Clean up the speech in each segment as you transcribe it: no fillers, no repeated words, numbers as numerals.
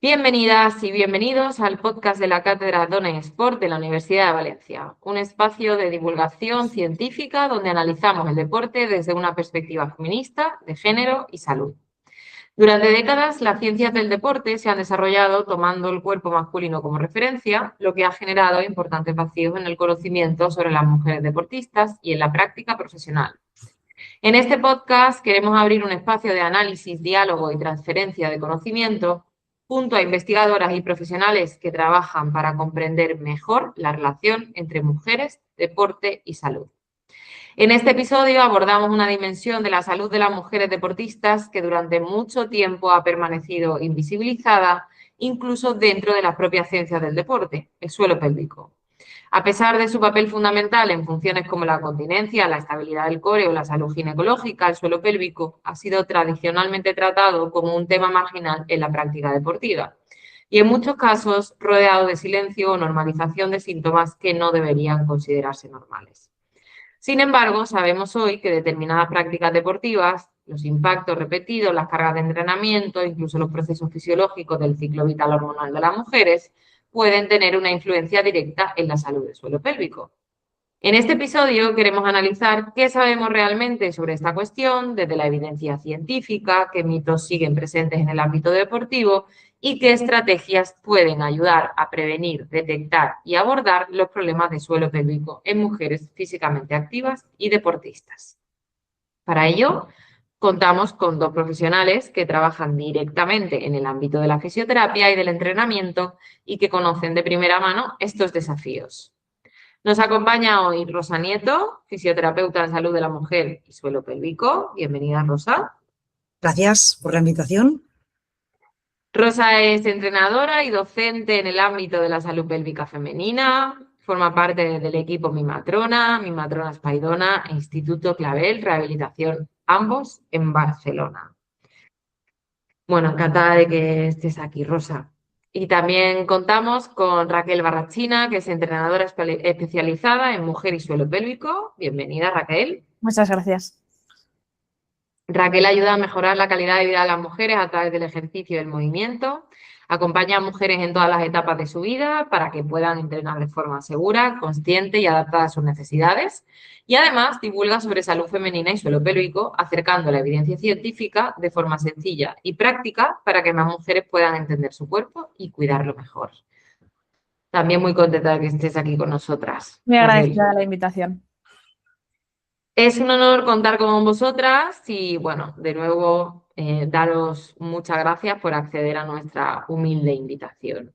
Bienvenidas y bienvenidos al podcast de la Cátedra Dona y Sport de la Universidad de Valencia, un espacio de divulgación científica donde analizamos el deporte desde una perspectiva feminista, de género y salud. Durante décadas, las ciencias del deporte se han desarrollado tomando el cuerpo masculino como referencia, lo que ha generado importantes vacíos en el conocimiento sobre las mujeres deportistas y en la práctica profesional. En este podcast queremos abrir un espacio de análisis, diálogo y transferencia de conocimiento junto a investigadoras y profesionales que trabajan para comprender mejor la relación entre mujeres, deporte y salud. En este episodio abordamos una dimensión de la salud de las mujeres deportistas que durante mucho tiempo ha permanecido invisibilizada, incluso dentro de las propias ciencias del deporte, el suelo pélvico. A pesar de su papel fundamental en funciones como la continencia, la estabilidad del core o la salud ginecológica, el suelo pélvico ha sido tradicionalmente tratado como un tema marginal en la práctica deportiva y en muchos casos rodeado de silencio o normalización de síntomas que no deberían considerarse normales. Sin embargo, sabemos hoy que determinadas prácticas deportivas, los impactos repetidos, las cargas de entrenamiento, incluso los procesos fisiológicos del ciclo vital hormonal de las mujeres, pueden tener una influencia directa en la salud del suelo pélvico. En este episodio queremos analizar qué sabemos realmente sobre esta cuestión desde la evidencia científica, qué mitos siguen presentes en el ámbito deportivo y qué estrategias pueden ayudar a prevenir, detectar y abordar los problemas de suelo pélvico en mujeres físicamente activas y deportistas. Para ello, contamos con dos profesionales que trabajan directamente en el ámbito de la fisioterapia y del entrenamiento y que conocen de primera mano estos desafíos. Nos acompaña hoy Rosa Nieto, fisioterapeuta en salud de la mujer y suelo pélvico. Bienvenida, Rosa. Gracias por la invitación. Rosa es entrenadora y docente en el ámbito de la salud pélvica femenina. Forma parte del equipo Mi Matrona Espaidona e Instituto Clavel Rehabilitación, ambos en Barcelona. Bueno, encantada de que estés aquí, Rosa. Y también contamos con Raquel Barrachina, que es entrenadora especializada en mujer y suelo pélvico. Bienvenida, Raquel. Muchas gracias. Raquel ayuda a mejorar la calidad de vida de las mujeres a través del ejercicio y el movimiento. Acompaña a mujeres en todas las etapas de su vida para que puedan entrenar de forma segura, consciente y adaptada a sus necesidades. Y además divulga sobre salud femenina y suelo pélvico, acercando la evidencia científica de forma sencilla y práctica para que más mujeres puedan entender su cuerpo y cuidarlo mejor. También muy contenta de que estés aquí con nosotras. Muy Raquel. agradecida de la invitación. Es un honor contar con vosotras y, bueno, de nuevo, daros muchas gracias por acceder a nuestra humilde invitación.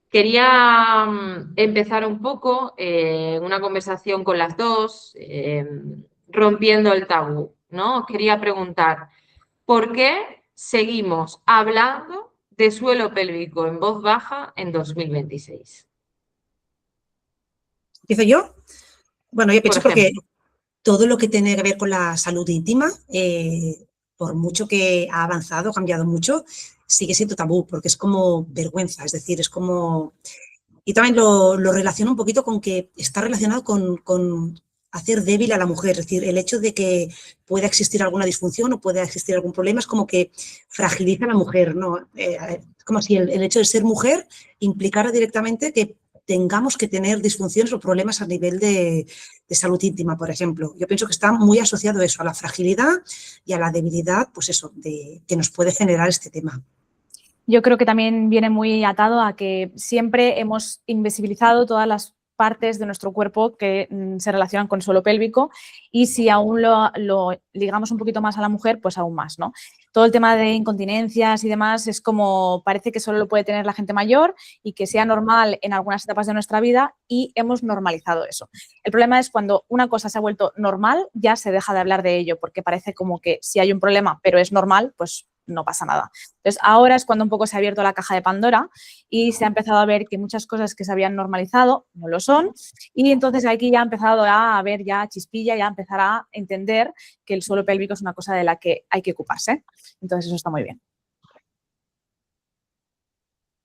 Quería empezar un poco una conversación con las dos, rompiendo el tabú, ¿no? Os quería preguntar, ¿por qué seguimos hablando de suelo pélvico en voz baja en 2026? ¿Empiezo yo? Bueno, yo pienso Por porque ejemplo. todo lo que tiene que ver con la salud íntima, por mucho que ha avanzado, ha cambiado mucho, sigue siendo tabú, porque es como vergüenza, es decir, es como... Y también lo relaciono un poquito con que está relacionado con hacer débil a la mujer, es decir, el hecho de que pueda existir alguna disfunción o pueda existir algún problema es como que fragiliza a la mujer, ¿no? Como si el hecho de ser mujer implicara directamente que tengamos que tener disfunciones o problemas a nivel de salud íntima, por ejemplo. Yo pienso que está muy asociado eso, a la fragilidad y a la debilidad, pues eso, que nos puede generar este tema. Yo creo que también viene muy atado a que siempre hemos invisibilizado todas las partes de nuestro cuerpo que se relacionan con el suelo pélvico y si aún lo ligamos un poquito más a la mujer, pues aún más, ¿no? Todo el tema de incontinencias y demás es como parece que solo lo puede tener la gente mayor y que sea normal en algunas etapas de nuestra vida y hemos normalizado eso. El problema es cuando una cosa se ha vuelto normal, ya se deja de hablar de ello porque parece como que si hay un problema pero es normal, pues no pasa nada. Entonces, ahora es cuando un poco se ha abierto la caja de Pandora y se ha empezado a ver que muchas cosas que se habían normalizado no lo son y entonces aquí ya ha empezado a haber ya chispilla y a empezar a entender que el suelo pélvico es una cosa de la que hay que ocuparse. Entonces, eso está muy bien.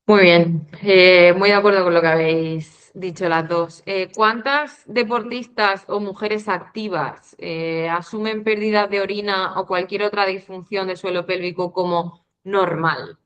Muy bien, muy de acuerdo con lo que habéis dicho las dos. ¿Cuántas deportistas o mujeres activas asumen pérdidas de orina o cualquier otra disfunción del suelo pélvico como normal?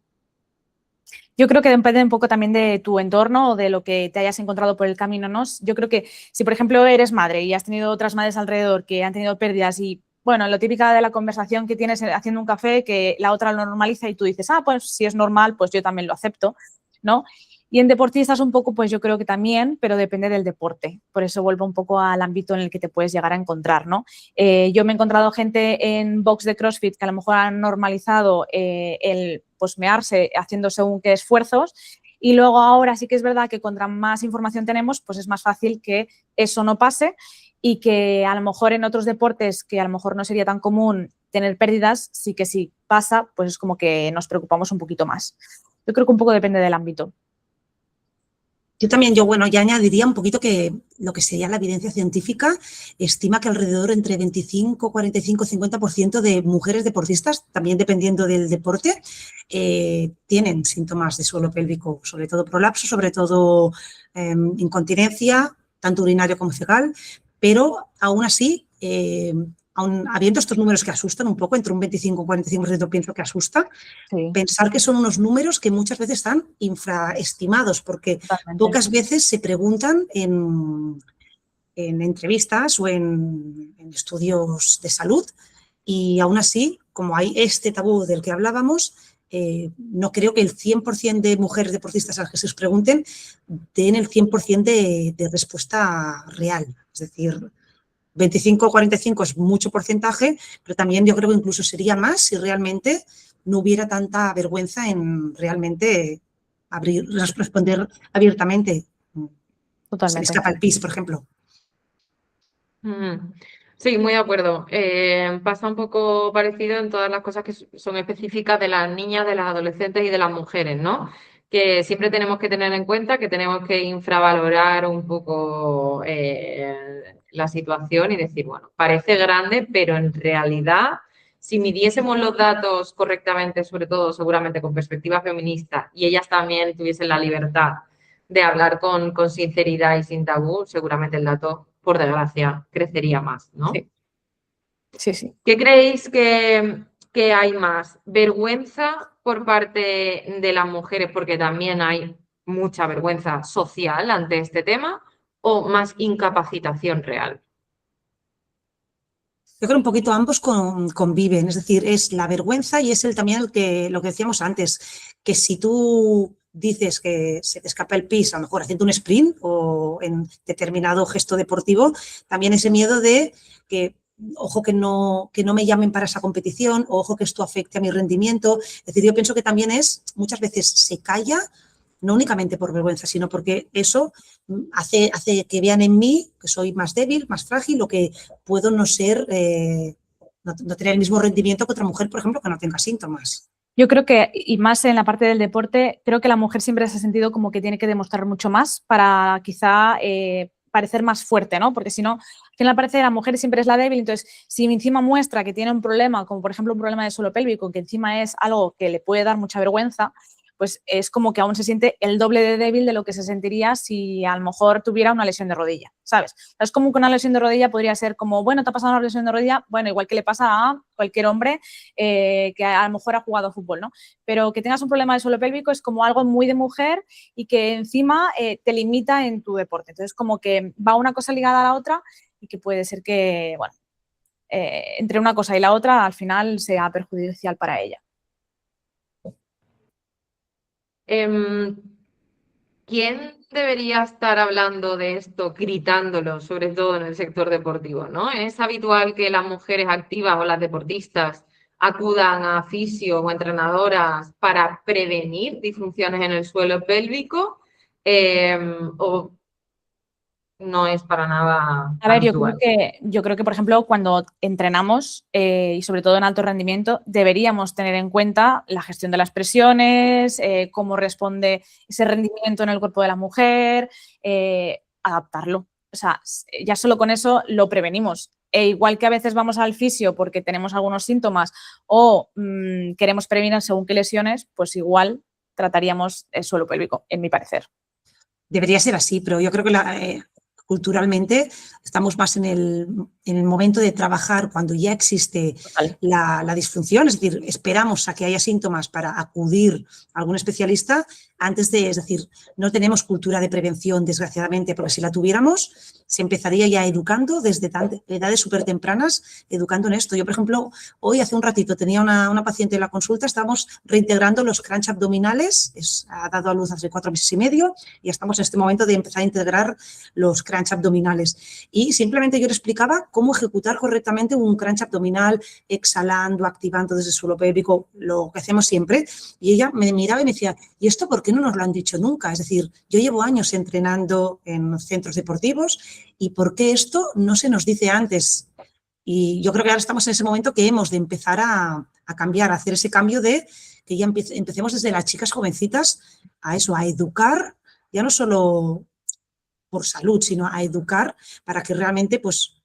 Yo creo que depende un poco también de tu entorno o de lo que te hayas encontrado por el camino, ¿no? Yo creo que si, por ejemplo, eres madre y has tenido otras madres alrededor que han tenido pérdidas y, bueno, lo típica de la conversación que tienes haciendo un café, que la otra lo normaliza y tú dices, pues si es normal, pues yo también lo acepto, ¿no? Y en deportistas un poco, pues yo creo que también, pero depende del deporte. Por eso vuelvo un poco al ámbito en el que te puedes llegar a encontrar, ¿no? Yo me he encontrado gente en box de CrossFit que a lo mejor han normalizado el pues mearse haciendo según qué esfuerzos, y luego ahora sí que es verdad que contra más información tenemos, pues es más fácil que eso no pase y que a lo mejor en otros deportes que a lo mejor no sería tan común tener pérdidas, sí que si pasa, pues es como que nos preocupamos un poquito más. Yo creo que un poco depende del ámbito. Yo también, bueno, ya añadiría un poquito que lo que sería la evidencia científica estima que alrededor entre 25, 45, 50% de mujeres deportistas, también dependiendo del deporte, tienen síntomas de suelo pélvico, sobre todo prolapso, sobre todo incontinencia, tanto urinario como fecal, pero aún así, aún habiendo estos números que asustan un poco, entre un 25 y un 45% pienso que asusta, sí. Pensar que son unos números que muchas veces están infraestimados, porque totalmente. Pocas veces se preguntan en entrevistas o en estudios de salud, y aún así, como hay este tabú del que hablábamos, no creo que el 100% de mujeres deportistas a las que se os pregunten den el 100% de respuesta real. Es decir, 25 o 45 es mucho porcentaje, pero también yo creo que incluso sería más si realmente no hubiera tanta vergüenza en realmente responder abiertamente. Totalmente. Se me escapa el pis, por ejemplo. Sí, muy de acuerdo. Pasa un poco parecido en todas las cosas que son específicas de las niñas, de las adolescentes y de las mujeres, ¿no? Que siempre tenemos que tener en cuenta que tenemos que infravalorar un poco la situación y decir, bueno, parece grande, pero en realidad, si midiésemos los datos correctamente, sobre todo seguramente con perspectiva feminista, y ellas también tuviesen la libertad de hablar con sinceridad y sin tabú, seguramente el dato, por desgracia, crecería más, ¿no? Sí. Sí, sí. ¿Qué creéis que hay más? ¿Vergüenza por parte de las mujeres, porque también hay mucha vergüenza social ante este tema, o más incapacitación real? Yo creo un poquito ambos conviven, es decir, es la vergüenza y es también lo que decíamos antes, que si tú dices que se te escapa el pis, a lo mejor haciendo un sprint o en determinado gesto deportivo, también ese miedo de que, ojo, que no me llamen para esa competición, o ojo que esto afecte a mi rendimiento. Es decir, yo pienso que también muchas veces se calla, no únicamente por vergüenza, sino porque eso hace que vean en mí que soy más débil, más frágil, o que puedo no ser, no tener el mismo rendimiento que otra mujer, por ejemplo, que no tenga síntomas. Yo creo que, y más en la parte del deporte, creo que la mujer siempre se ha sentido como que tiene que demostrar mucho más para quizá parecer más fuerte, ¿no? Porque si no, al final parece que la mujer siempre es la débil, entonces si encima muestra que tiene un problema, como por ejemplo un problema de suelo pélvico, que encima es algo que le puede dar mucha vergüenza, pues es como que aún se siente el doble de débil de lo que se sentiría si a lo mejor tuviera una lesión de rodilla, ¿sabes? Es como que una lesión de rodilla podría ser como, bueno, ¿te ha pasado una lesión de rodilla? Bueno, igual que le pasa a cualquier hombre que a lo mejor ha jugado fútbol, ¿no? Pero que tengas un problema de suelo pélvico es como algo muy de mujer y que encima te limita en tu deporte. Entonces, como que va una cosa ligada a la otra y que puede ser que, bueno, entre una cosa y la otra al final sea perjudicial para ella. ¿Quién debería estar hablando de esto, gritándolo, sobre todo en el sector deportivo, ¿no? ¿Es habitual que las mujeres activas o las deportistas acudan a fisio o entrenadoras para prevenir disfunciones en el suelo pélvico? ¿O no es para nada A ver, habitual? yo creo que, por ejemplo, cuando entrenamos y sobre todo en alto rendimiento, deberíamos tener en cuenta la gestión de las presiones, cómo responde ese rendimiento en el cuerpo de la mujer, adaptarlo. O sea, ya solo con eso lo prevenimos. E igual que a veces vamos al fisio porque tenemos algunos síntomas o queremos prevenir según qué lesiones, pues igual trataríamos el suelo pélvico, en mi parecer. Debería ser así, pero yo creo que culturalmente estamos más en el en el momento de trabajar, cuando ya existe la disfunción, es decir, esperamos a que haya síntomas para acudir a algún especialista antes de, es decir, no tenemos cultura de prevención, desgraciadamente, porque si la tuviéramos, se empezaría ya educando desde edades súper tempranas, educando en esto. Yo, por ejemplo, hoy hace un ratito tenía una paciente en la consulta, estábamos reintegrando los crunch abdominales, ha dado a luz hace 4 meses y medio y estamos en este momento de empezar a integrar los crunch abdominales. Y simplemente yo le explicaba cómo ejecutar correctamente un crunch abdominal, exhalando, activando desde el suelo pélvico, lo que hacemos siempre. Y ella me miraba y me decía, ¿y esto por qué no nos lo han dicho nunca? Es decir, yo llevo años entrenando en centros deportivos y ¿por qué esto no se nos dice antes? Y yo creo que ahora estamos en ese momento que hemos de empezar a cambiar, a hacer ese cambio de que ya empecemos desde las chicas jovencitas a eso, a educar, ya no solo por salud, sino a educar para que realmente pues,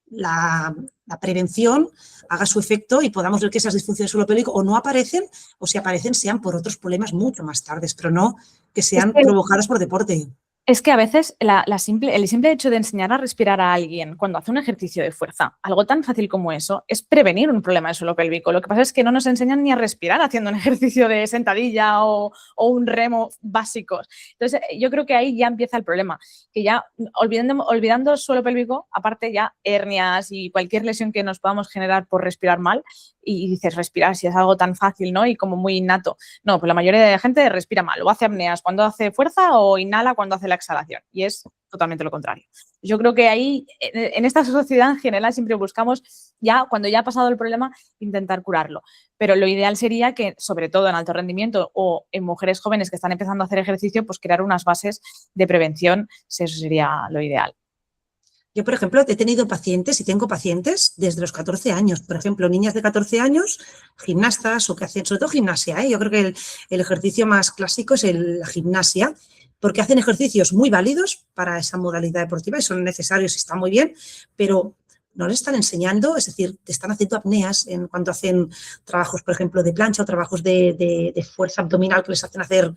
la prevención haga su efecto y podamos ver que esas disfunciones del suelo pélvico o no aparecen o si aparecen sean por otros problemas mucho más tardes, pero no que sean provocadas por deporte. Es que a veces el simple hecho de enseñar a respirar a alguien cuando hace un ejercicio de fuerza, algo tan fácil como eso, es prevenir un problema de suelo pélvico. Lo que pasa es que no nos enseñan ni a respirar haciendo un ejercicio de sentadilla o un remo básicos. Entonces, yo creo que ahí ya empieza el problema, que ya olvidando suelo pélvico, aparte ya hernias y cualquier lesión que nos podamos generar por respirar mal, y dices respirar si es algo tan fácil, ¿no? Y como muy innato. No, pues la mayoría de la gente respira mal o hace apneas cuando hace fuerza o inhala cuando hace la exhalación y es totalmente lo contrario. Yo creo que ahí, en esta sociedad en general, siempre buscamos ya, cuando ya ha pasado el problema, intentar curarlo. Pero lo ideal sería que, sobre todo en alto rendimiento o en mujeres jóvenes que están empezando a hacer ejercicio, pues crear unas bases de prevención, eso sería lo ideal. Yo, por ejemplo, he tenido pacientes y tengo pacientes desde los 14 años. Por ejemplo, niñas de 14 años, gimnastas o que hacen, sobre todo gimnasia, ¿eh? Yo creo que el ejercicio más clásico es la gimnasia, porque hacen ejercicios muy válidos para esa modalidad deportiva y son necesarios y están muy bien, pero no les están enseñando, es decir, te están haciendo apneas cuando hacen trabajos, por ejemplo, de plancha o trabajos de fuerza abdominal que les hacen hacer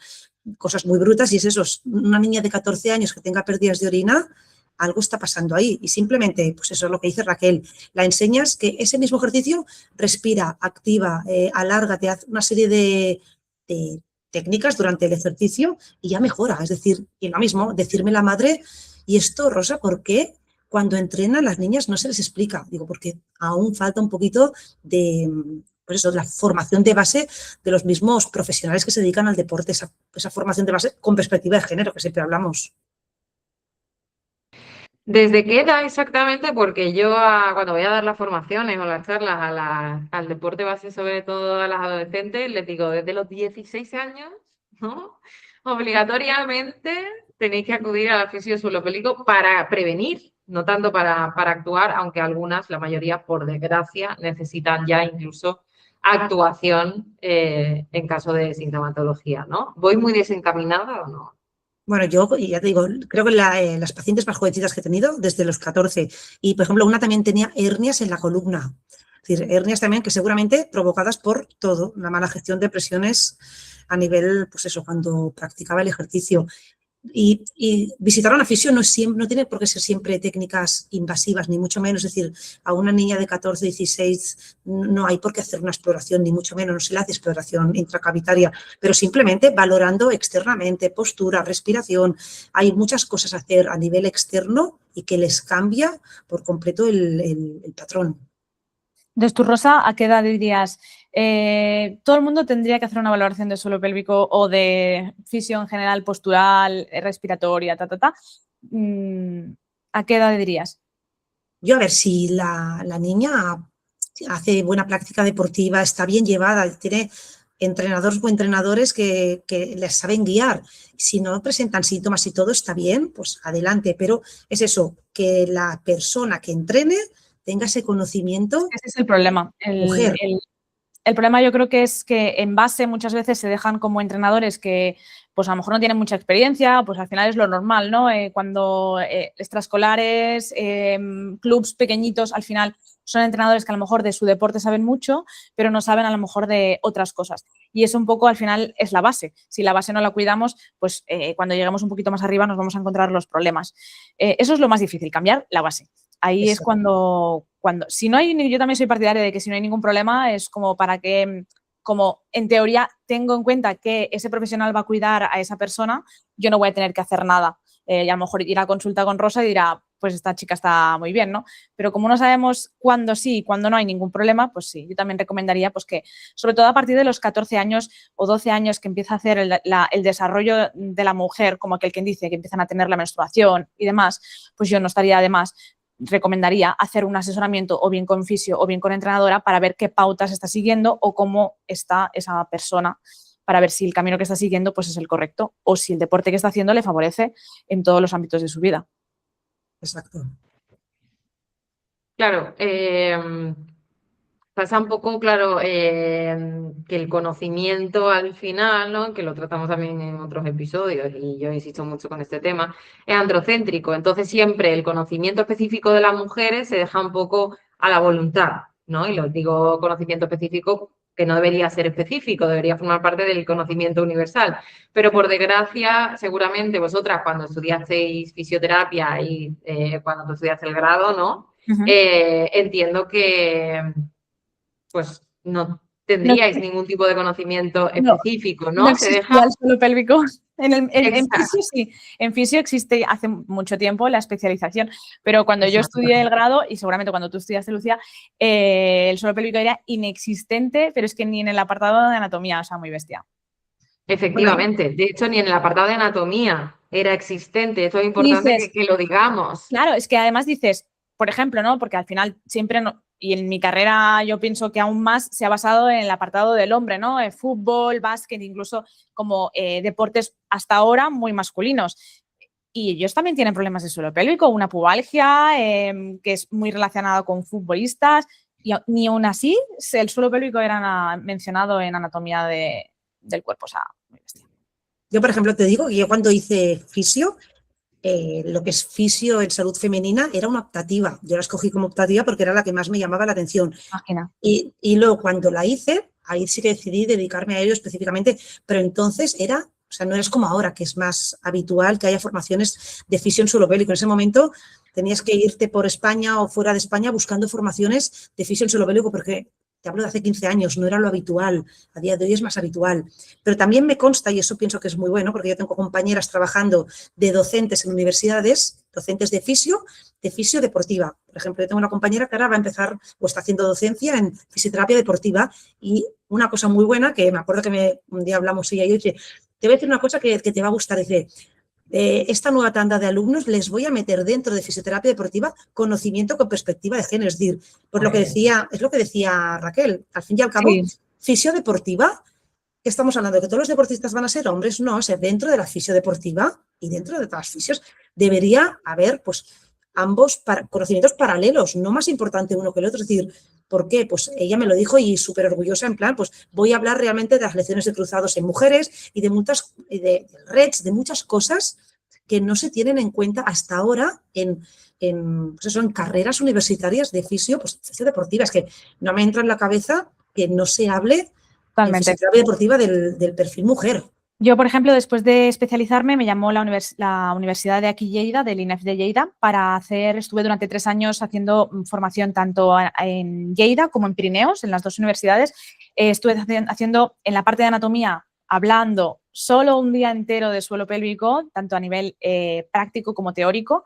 cosas muy brutas y es eso, una niña de 14 años que tenga pérdidas de orina, algo está pasando ahí y simplemente, pues eso es lo que dice Raquel, la enseñas que ese mismo ejercicio respira, activa, alarga, te hace una serie de técnicas durante el ejercicio y ya mejora, es decir, y lo mismo, decirme la madre, y esto, Rosa, ¿por qué cuando entrenan las niñas no se les explica? Digo, porque aún falta un poquito de, pues eso, la formación de base de los mismos profesionales que se dedican al deporte, esa formación de base con perspectiva de género que siempre hablamos. ¿Desde qué edad exactamente? Porque yo cuando voy a dar las formaciones o las charlas al deporte base, sobre todo a las adolescentes, les digo, desde los 16 años, ¿no? Obligatoriamente tenéis que acudir a la fisio suelo pélvico para prevenir, no tanto para actuar, aunque algunas, la mayoría, por desgracia, necesitan ya incluso actuación en caso de sintomatología, ¿no? ¿Voy muy desencaminada o no? Bueno, yo ya te digo, creo que las pacientes más jovencitas que he tenido, desde los 14, y por ejemplo, una también tenía hernias en la columna. Es decir, hernias también que seguramente provocadas por todo, la mala gestión de presiones a nivel, pues eso, cuando practicaba el ejercicio. Y visitar a una fisio no tiene por qué ser siempre técnicas invasivas, ni mucho menos. Es decir, a una niña de 14, 16 no hay por qué hacer una exploración, ni mucho menos, no se le hace exploración intracavitaria, pero simplemente valorando externamente, postura, respiración. Hay muchas cosas a hacer a nivel externo y que les cambia por completo el patrón. Entonces, tú, Rosa, ¿a qué edad dirías? Todo el mundo tendría que hacer una valoración de suelo pélvico o de fisio en general, postural, respiratoria, ¿a qué edad dirías? Yo, a ver, si la niña hace buena práctica deportiva, está bien llevada, tiene entrenadores o entrenadores que les saben guiar. Si no presentan síntomas y todo está bien, pues adelante. Pero es eso, que la persona que entrene tenga ese conocimiento. Ese es el problema. El problema yo creo que es que en base muchas veces se dejan como entrenadores que pues a lo mejor no tienen mucha experiencia, pues al final es lo normal, ¿no? Cuando extraescolares, clubs pequeñitos, al final son entrenadores que a lo mejor de su deporte saben mucho, pero no saben a lo mejor de otras cosas. Y eso un poco al final es la base. Si la base no la cuidamos, pues cuando lleguemos un poquito más arriba nos vamos a encontrar los problemas. Eso es lo más difícil, cambiar la base. Ahí es Eso. cuando, si no hay, yo también soy partidaria de que si no hay ningún problema es como para que, como en teoría tengo en cuenta que ese profesional va a cuidar a esa persona, yo no voy a tener que hacer nada. Y a lo mejor ir a consulta con Rosa y dirá, pues esta chica está muy bien, ¿no? Pero como no sabemos cuándo sí y cuándo no hay ningún problema, pues sí, yo también recomendaría pues que, sobre todo a partir de los 14 años o 12 años que empieza a hacer el desarrollo de la mujer, como aquel quien dice, que empiezan a tener la menstruación y demás, pues yo no estaría de más, recomendaría hacer un asesoramiento o bien con fisio o bien con entrenadora para ver qué pautas está siguiendo o cómo está esa persona, para ver si el camino que está siguiendo pues es el correcto o si el deporte que está haciendo le favorece en todos los ámbitos de su vida. Exacto. Claro, pasa un poco, claro, que el conocimiento al final, ¿no? Que lo tratamos también en otros episodios y yo insisto mucho con este tema, es androcéntrico. Entonces siempre el conocimiento específico de las mujeres se deja un poco a la voluntad, ¿no? Y lo digo conocimiento específico que no debería ser específico, debería formar parte del conocimiento universal. Pero por desgracia, seguramente vosotras cuando estudiasteis fisioterapia y cuando tú estudiaste el grado, ¿no? Entiendo que pues no No, tendríais ningún tipo de conocimiento no, específico, no ¿no? Se deja. existía el suelo pélvico. En fisio Exacto, sí, en fisio existe hace mucho tiempo la especialización, pero cuando yo exacto. estudié el grado, y seguramente cuando tú estudiaste, Lucía, el suelo pélvico era inexistente, pero es que ni en el apartado de anatomía, o sea, muy bestia. Bueno, Efectivamente. De hecho, ni en el apartado de anatomía era existente. Esto es Y importante dices, que lo digamos. claro, es que además dices, por ejemplo, ¿no? Porque al final siempre, no, y en mi carrera yo pienso que aún más se ha basado en el apartado del hombre, ¿no? Fútbol, básquet, incluso como deportes hasta ahora muy masculinos. Y ellos también tienen problemas de suelo pélvico, una pubalgia que es muy relacionada con futbolistas, y ni aún así el suelo pélvico era mencionado en anatomía del cuerpo, o sea, muy bestia. yo, por ejemplo, te digo que yo cuando hice fisio, lo que es fisio en salud femenina era una optativa. Yo la escogí como optativa porque era la que más me llamaba la atención. Imagina. Y luego cuando la hice, ahí sí que decidí dedicarme a ello específicamente, pero entonces era, o sea, no es como ahora, que es más habitual que haya formaciones de fisio en suelo pélvico. En ese momento tenías que irte por España o fuera de España buscando formaciones de fisio en suelo pélvico porque te hablo de hace 15 años, no era lo habitual, a día de hoy es más habitual. Pero también me consta, y eso pienso que es muy bueno, porque yo tengo compañeras trabajando de docentes en universidades, docentes de fisio deportiva. Por ejemplo, yo tengo una compañera que ahora va a empezar o está haciendo docencia en fisioterapia deportiva y una cosa muy buena que me acuerdo que un día hablamos ella y yo, oye, te voy a decir una cosa que te va a gustar, dice, esta nueva tanda de alumnos les voy a meter dentro de fisioterapia deportiva conocimiento con perspectiva de género. Es decir, pues lo que decía, es lo que decía Raquel, al fin y al cabo, Sí, fisiodeportiva, ¿qué estamos hablando? ¿Que todos los deportistas van a ser hombres? No, o sea, dentro de la fisiodeportiva y dentro de todas las fisios debería haber, pues, ambos conocimientos paralelos, no más importante uno que el otro. Es decir, ¿por qué? Pues ella me lo dijo y súper orgullosa, en plan, pues voy a hablar realmente de las lecciones de cruzados en mujeres y de muchas, de REDs, de muchas cosas que no se tienen en cuenta hasta ahora pues eso, en carreras universitarias de fisio, pues fisio deportiva. Es que no me entra en la cabeza que no se hable en totalmente. fisioterapia deportiva del perfil mujer. Yo, por ejemplo, después de especializarme, me llamó la Universidad de aquí Lleida, del INEF de Lleida, estuve durante 3 años haciendo formación tanto en Lleida como en Pirineos, en las dos universidades. Estuve haciendo en la parte de anatomía, hablando solo un día entero de suelo pélvico, tanto a nivel práctico como teórico.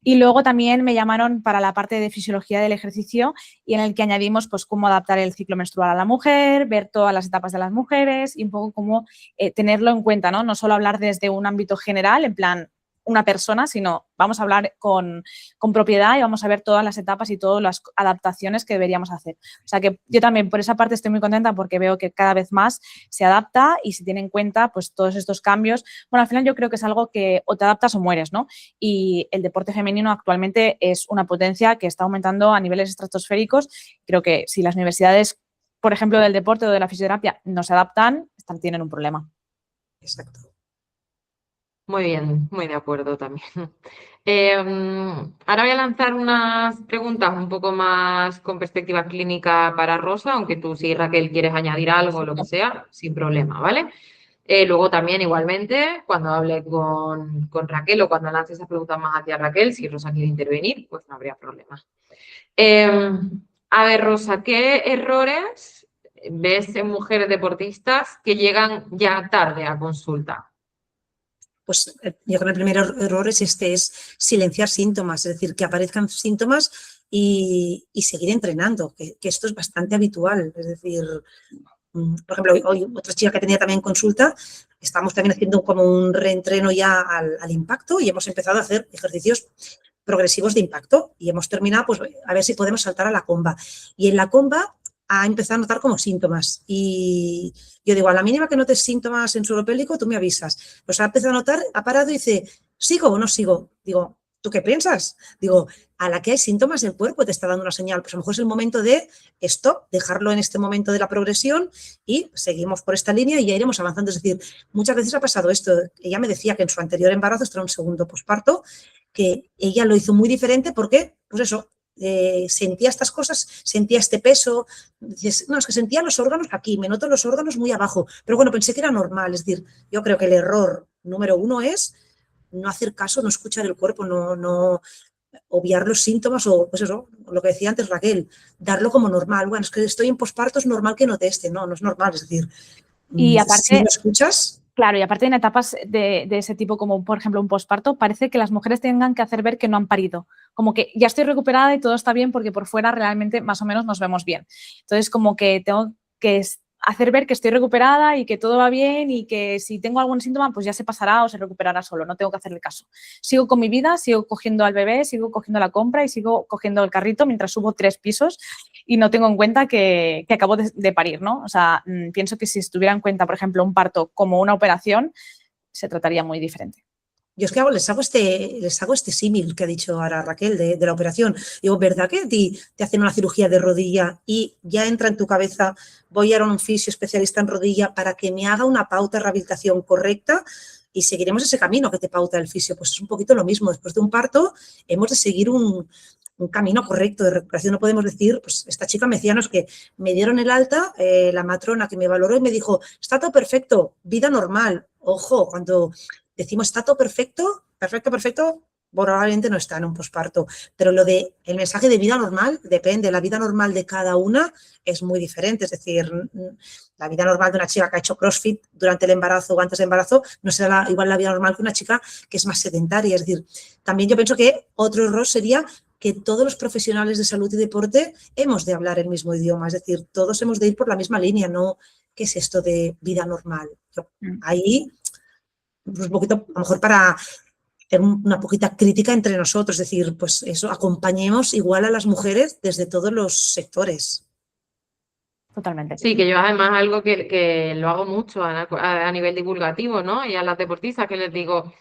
Y luego también me llamaron para la parte de fisiología del ejercicio y en el que añadimos pues cómo adaptar el ciclo menstrual a la mujer, ver todas las etapas de las mujeres y un poco cómo tenerlo en cuenta, ¿no? No solo hablar desde un ámbito general, en plan una persona, sino vamos a hablar con propiedad y vamos a ver todas las etapas y todas las adaptaciones que deberíamos hacer. O sea que yo también por esa parte estoy muy contenta porque veo que cada vez más se adapta y se tiene en cuenta pues todos estos cambios. Bueno, al final yo creo que es algo que o te adaptas o mueres, ¿no? Y el deporte femenino actualmente es una potencia que está aumentando a niveles estratosféricos. Creo que si las universidades, por ejemplo, del deporte o de la fisioterapia no se adaptan, tienen un problema. Exacto. Muy bien, muy de acuerdo también. Ahora voy a lanzar unas preguntas un poco más con perspectiva clínica para Rosa, aunque tú, si Raquel quieres añadir algo o lo que sea, sin problema, ¿vale? Luego también, igualmente, cuando hable con Raquel o cuando lance esas preguntas más hacia Raquel, si Rosa quiere intervenir, pues no habría problema. A ver, Rosa, ¿qué errores ves en mujeres deportistas que llegan ya tarde a consulta? Pues yo creo que el primer error es es silenciar síntomas, es decir, que aparezcan síntomas y seguir entrenando, que esto es bastante habitual. Es decir, por ejemplo, hoy otra chica que tenía también consulta, estamos también haciendo como un reentreno ya al impacto y hemos empezado a hacer ejercicios progresivos de impacto y hemos terminado, pues a ver si podemos saltar a la comba. Y en la comba ha empezado a notar como síntomas y yo digo, a la mínima que notes síntomas en suelo pélvico, tú me avisas. Pues ha empezado a notar, ha parado y dice, ¿sigo o no sigo? Digo, ¿tú qué piensas? Digo, a la que hay síntomas, el cuerpo te está dando una señal. Pues a lo mejor es el momento de stop, dejarlo en este momento de la progresión y seguimos por esta línea y ya iremos avanzando. Es decir, muchas veces ha pasado esto. Ella me decía que en su anterior embarazo, esto era un segundo posparto, que ella lo hizo muy diferente porque, pues eso, sentía estas cosas, sentía este peso, dices, no, es que sentía los órganos aquí, me noto los órganos muy abajo, pero bueno, pensé que era normal. Es decir, yo creo que el error número uno es no hacer caso, no escuchar el cuerpo, no obviar los síntomas o, pues eso, lo que decía antes Raquel, darlo como normal. Bueno, es que estoy en posparto, es normal que note no es normal. Es decir, Y si aparte, lo escuchas... claro, y aparte en etapas de ese tipo, como por ejemplo un posparto, parece que las mujeres tengan que hacer ver que no han parido. Como que ya estoy recuperada y todo está bien porque por fuera realmente más o menos nos vemos bien. Entonces, como que tengo que hacer ver que estoy recuperada y que todo va bien y que si tengo algún síntoma, pues ya se pasará o se recuperará solo. No tengo que hacerle caso. Sigo con mi vida, sigo cogiendo al bebé, sigo cogiendo la compra y sigo cogiendo el carrito mientras subo 3 pisos y no tengo en cuenta que acabo de parir, ¿no? O sea, pienso que si estuviera en cuenta, por ejemplo, un parto como una operación, se trataría muy diferente. Yo es que les hago este símil que ha dicho ahora Raquel de la operación. Digo, ¿verdad que te hacen una cirugía de rodilla y ya entra en tu cabeza, voy a ir a un fisio especialista en rodilla para que me haga una pauta de rehabilitación correcta y seguiremos ese camino que te pauta el fisio? Pues es un poquito lo mismo. Después de un parto hemos de seguir un camino correcto de recuperación. No podemos decir, pues esta chica me decía, no, es que me dieron el alta, la matrona que me valoró y me dijo, está todo perfecto, vida normal. Ojo, cuando decimos está todo perfecto, perfecto, probablemente no está en un posparto. Pero lo de el mensaje de vida normal depende. La vida normal de cada una es muy diferente. Es decir, la vida normal de una chica que ha hecho CrossFit durante el embarazo o antes del embarazo no será igual la vida normal que una chica que es más sedentaria. Es decir, también yo pienso que otro error sería que todos los profesionales de salud y deporte hemos de hablar el mismo idioma. Es decir, todos hemos de ir por la misma línea, ¿no? ¿Qué es esto de vida normal? Ahí pues un poquito, a lo mejor para hacer una poquita crítica entre nosotros, es decir, pues eso, acompañemos igual a las mujeres desde todos los sectores. Totalmente. Sí, que yo además algo que lo hago mucho a nivel divulgativo, ¿no? Y a las deportistas que les digo,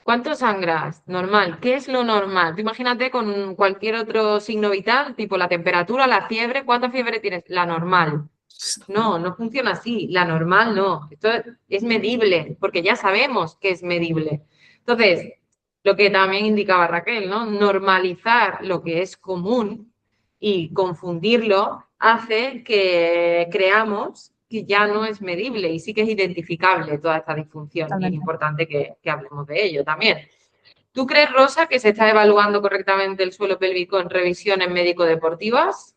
¿cuánto sangras? Normal. ¿Qué es lo normal? Tú imagínate con cualquier otro signo vital, tipo la temperatura, la fiebre, ¿cuánta fiebre tienes? La normal. No, no funciona así. La normal no. Esto es medible, porque ya sabemos que es medible. Entonces, lo que también indicaba Raquel, ¿no? Normalizar lo que es común y confundirlo hace que creamos que ya no es medible y sí que es identificable toda esta disfunción. Y es Totalmente. importante que hablemos de ello también. ¿Tú crees, Rosa, que se está evaluando correctamente el suelo pélvico en revisiones médico-deportivas?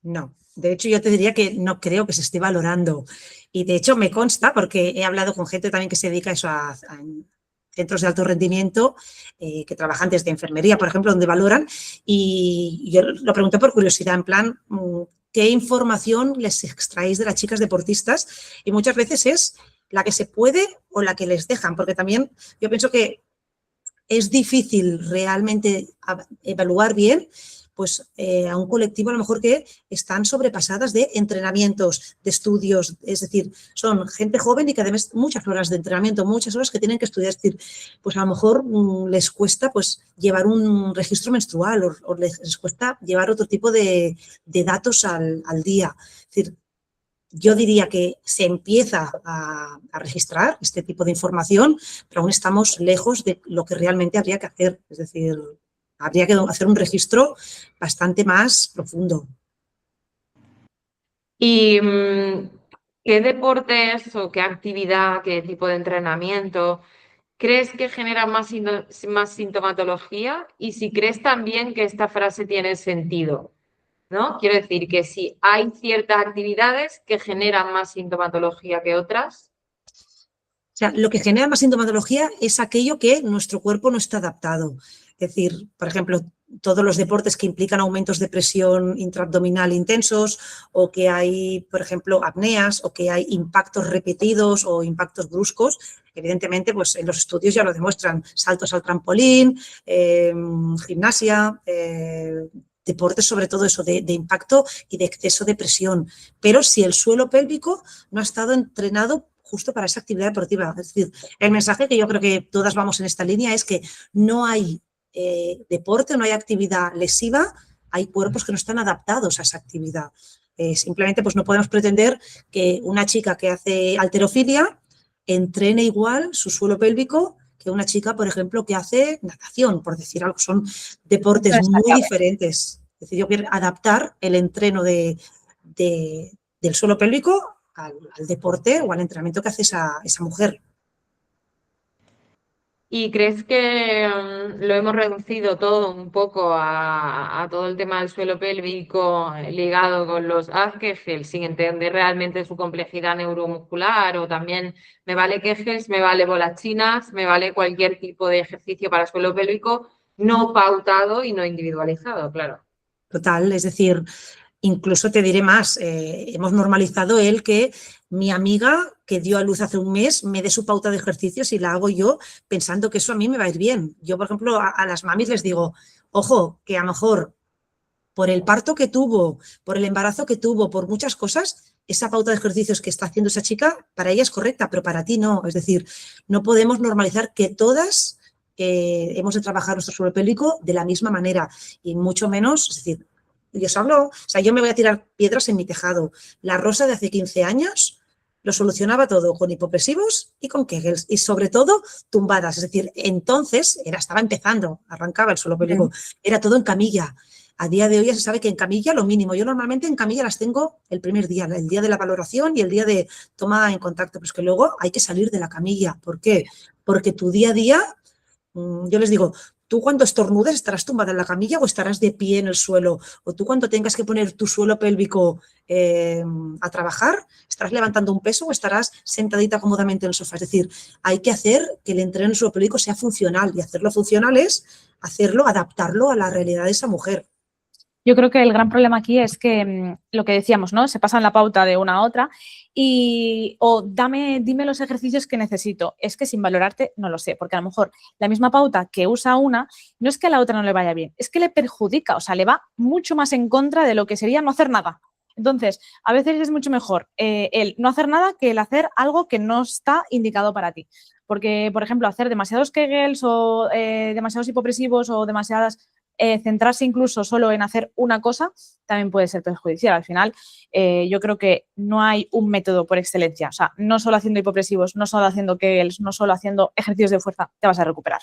No, de hecho yo te diría que no creo que se esté valorando. Y de hecho me consta, porque he hablado con gente también que se dedica a eso, a centros de alto rendimiento, que trabajan desde enfermería, por ejemplo, donde valoran. Y yo lo pregunté por curiosidad, en plan, ¿qué información les extraéis de las chicas deportistas? Y muchas veces es la que se puede o la que les dejan, porque también yo pienso que es difícil realmente evaluar bien pues a un colectivo a lo mejor que están sobrepasadas de entrenamientos, de estudios, es decir, son gente joven y que además muchas horas de entrenamiento, muchas horas que tienen que estudiar, es decir, pues a lo mejor les cuesta pues llevar un registro menstrual o les cuesta llevar otro tipo de datos al día. Es decir, yo diría que se empieza a registrar este tipo de información, pero aún estamos lejos de lo que realmente habría que hacer. Es decir, habría que hacer un registro bastante más profundo. Y ¿Qué deportes o qué actividad, qué tipo de entrenamiento crees que genera más sintomatología? Y si crees también que esta frase tiene sentido, ¿no? Quiero decir que si hay ciertas actividades que generan más sintomatología que otras. O sea, lo que genera más sintomatología es aquello que nuestro cuerpo no está adaptado. Es decir, por ejemplo, todos los deportes que implican aumentos de presión intraabdominal intensos o que hay, por ejemplo, apneas o que hay impactos repetidos o impactos bruscos, evidentemente, pues en los estudios ya lo demuestran, saltos al trampolín, gimnasia, deportes sobre todo eso de impacto y de exceso de presión. Pero si el suelo pélvico no ha estado entrenado justo para esa actividad deportiva. Es decir, el mensaje que yo creo que todas vamos en esta línea es que no hay deporte, no hay actividad lesiva, hay cuerpos que no están adaptados a esa actividad. Simplemente pues no podemos pretender que una chica que hace halterofilia entrene igual su suelo pélvico que una chica, por ejemplo, que hace natación, por decir algo. Son deportes muy diferentes. Es decir, yo quiero adaptar el entreno del suelo pélvico al deporte o al entrenamiento que hace esa mujer. ¿Y crees que lo hemos reducido todo un poco a todo el tema del suelo pélvico ligado con los haz Kegel sin entender realmente su complejidad neuromuscular? O también me vale Kegels, me vale bolas chinas, me vale cualquier tipo de ejercicio para suelo pélvico no pautado y no individualizado, claro. Total, es decir, incluso te diré más, hemos normalizado el que mi amiga que dio a luz hace un mes me dé su pauta de ejercicios y la hago yo pensando que eso a mí me va a ir bien. Yo, por ejemplo, a las mamis les digo, ojo, que a lo mejor por el parto que tuvo, por el embarazo que tuvo, por muchas cosas, esa pauta de ejercicios que está haciendo esa chica, para ella es correcta, pero para ti no. Es decir, no podemos normalizar que todas hemos de trabajar nuestro suelo pélvico de la misma manera y mucho menos, es decir, yo os hablo, o sea, yo me voy a tirar piedras en mi tejado. La Rosa de hace 15 años lo solucionaba todo con hipopresivos y con Kegels y sobre todo tumbadas. Es decir, entonces estaba empezando, arrancaba el suelo pélvico, era todo en camilla. A día de hoy ya se sabe que en camilla lo mínimo. Yo normalmente en camilla las tengo el primer día, el día de la valoración y el día de toma en contacto, pero es que luego hay que salir de la camilla. ¿Por qué? Porque tu día a día, yo les digo, tú cuando estornudes estarás tumbada en la camilla o estarás de pie en el suelo, o tú cuando tengas que poner tu suelo pélvico a trabajar, estarás levantando un peso o estarás sentadita cómodamente en el sofá. Es decir, hay que hacer que el entreno en el suelo pélvico sea funcional y hacerlo funcional es hacerlo, adaptarlo a la realidad de esa mujer. Yo creo que el gran problema aquí es que lo que decíamos, ¿no? Se pasan la pauta de una a otra o dime los ejercicios que necesito. Es que sin valorarte no lo sé, porque a lo mejor la misma pauta que usa una no es que a la otra no le vaya bien, es que le perjudica, o sea, le va mucho más en contra de lo que sería no hacer nada. Entonces, a veces es mucho mejor el no hacer nada que el hacer algo que no está indicado para ti. Porque, por ejemplo, hacer demasiados Kegels o demasiados hipopresivos o demasiadas centrarse incluso solo en hacer una cosa también puede ser perjudicial. Al final, yo creo que no hay un método por excelencia. O sea, no solo haciendo hipopresivos, no solo haciendo Kegels, no solo haciendo ejercicios de fuerza, te vas a recuperar.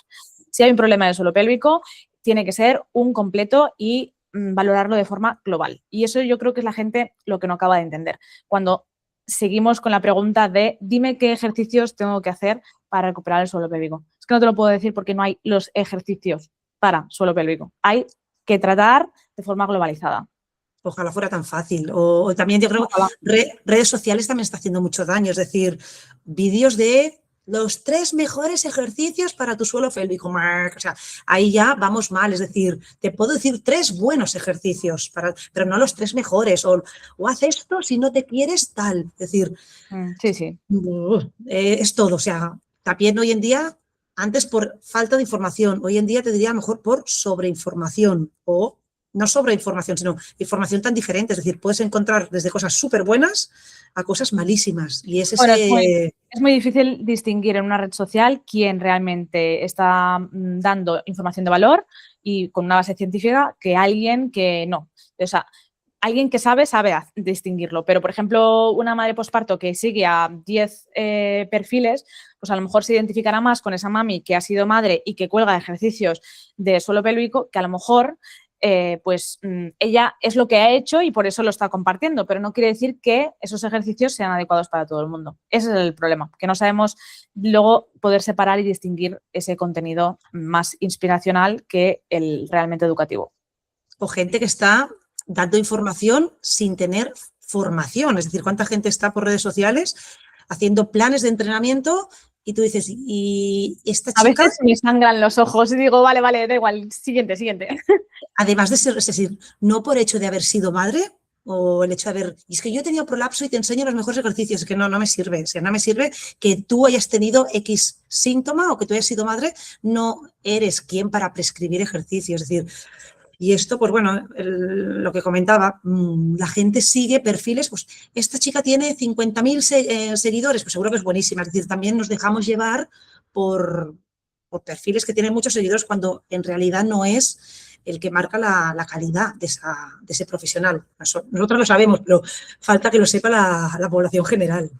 Si hay un problema del suelo pélvico, tiene que ser un completo y valorarlo de forma global. Y eso yo creo que es la gente lo que no acaba de entender. Cuando seguimos con la pregunta de dime qué ejercicios tengo que hacer para recuperar el suelo pélvico. Es que no te lo puedo decir porque no hay los ejercicios para suelo pélvico. Hay que tratar de forma globalizada. Ojalá fuera tan fácil. O también yo creo que redes sociales también está haciendo mucho daño. Es decir, vídeos de los 3 mejores ejercicios para tu suelo pélvico. O sea, ahí ya vamos mal. Es decir, te puedo decir 3 buenos ejercicios, pero no los 3 mejores. O haz esto si no te quieres tal. Es decir, sí. Es todo. O sea, también hoy en día, antes por falta de información, hoy en día te diría mejor por sobreinformación o no sobreinformación, sino información tan diferente. Es decir, puedes encontrar desde cosas súper buenas a cosas malísimas. Y es muy difícil distinguir en una red social quién realmente está dando información de valor y con una base científica que alguien que no. O sea, alguien que sabe distinguirlo, pero, por ejemplo, una madre posparto que sigue a 10 perfiles, pues a lo mejor se identificará más con esa mami que ha sido madre y que cuelga ejercicios de suelo pélvico que a lo mejor pues ella es lo que ha hecho y por eso lo está compartiendo, pero no quiere decir que esos ejercicios sean adecuados para todo el mundo. Ese es el problema, que no sabemos luego poder separar y distinguir ese contenido más inspiracional que el realmente educativo. O gente que está dando información sin tener formación, es decir, cuánta gente está por redes sociales haciendo planes de entrenamiento y tú dices, y esta chica... A veces me sangran los ojos y digo, vale, da igual, siguiente. Además de ser, es decir, no por hecho de haber sido madre o el hecho de haber, y es que yo he tenido prolapso y te enseño los mejores ejercicios, es que no me sirve, o sea, no me sirve que tú hayas tenido X síntoma o que tú hayas sido madre, no eres quien para prescribir ejercicios, es decir, y esto, pues bueno, lo que comentaba, la gente sigue perfiles, pues esta chica tiene 50.000 seguidores, pues seguro que es buenísima, es decir, también nos dejamos llevar por perfiles que tienen muchos seguidores cuando en realidad no es el que marca la calidad de ese profesional. Nosotros lo sabemos, pero falta que lo sepa la población general.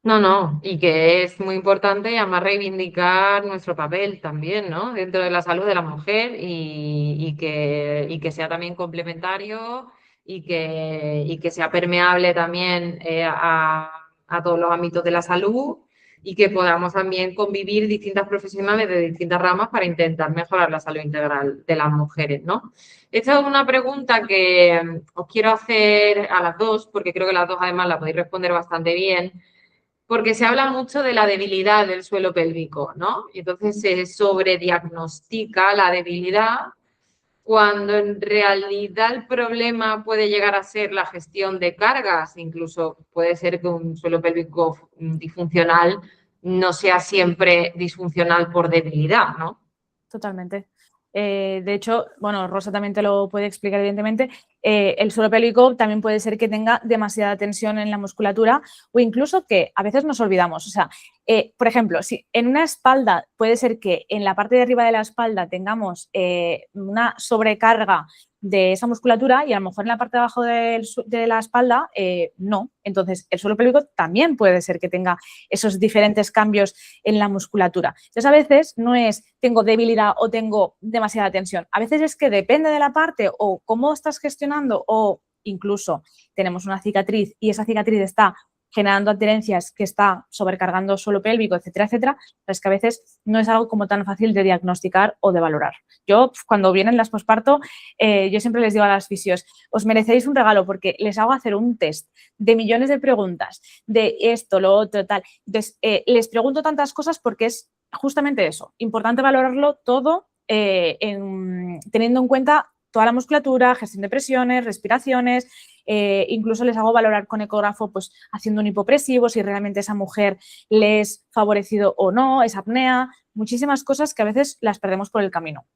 No, y que es muy importante además reivindicar nuestro papel también, ¿no? Dentro de la salud de la mujer y que sea también complementario y que sea permeable también a todos los ámbitos de la salud y que podamos también convivir distintas profesionales de distintas ramas para intentar mejorar la salud integral de las mujeres, ¿no? Esta es una pregunta que os quiero hacer a las dos, porque creo que las dos además la podéis responder bastante bien. Porque se habla mucho de la debilidad del suelo pélvico, ¿no? Y entonces se sobrediagnostica la debilidad cuando en realidad el problema puede llegar a ser la gestión de cargas, incluso puede ser que un suelo pélvico disfuncional no sea siempre disfuncional por debilidad, ¿no? Totalmente. De hecho, bueno, Rosa también te lo puede explicar evidentemente, el suelo pélvico también puede ser que tenga demasiada tensión en la musculatura o incluso que a veces nos olvidamos. O sea, por ejemplo, si en una espalda puede ser que en la parte de arriba de la espalda tengamos una sobrecarga de esa musculatura y a lo mejor en la parte de abajo de la espalda no. Entonces, el suelo pélvico también puede ser que tenga esos diferentes cambios en la musculatura. Entonces, a veces no es tengo debilidad o tengo demasiada tensión. A veces es que depende de la parte o cómo estás gestionando o incluso tenemos una cicatriz y esa cicatriz está generando adherencias que está sobrecargando suelo pélvico, etcétera, etcétera, es que a veces no es algo como tan fácil de diagnosticar o de valorar. Yo, cuando vienen las posparto, yo siempre les digo a las fisios, os merecéis un regalo porque les hago hacer un test de millones de preguntas, de esto, lo otro, tal. Entonces, les pregunto tantas cosas porque es justamente eso, importante valorarlo todo teniendo en cuenta toda la musculatura, gestión de presiones, respiraciones, incluso les hago valorar con ecógrafo, pues haciendo un hipopresivo, si realmente esa mujer le es favorecido o no, es apnea, muchísimas cosas que a veces las perdemos por el camino.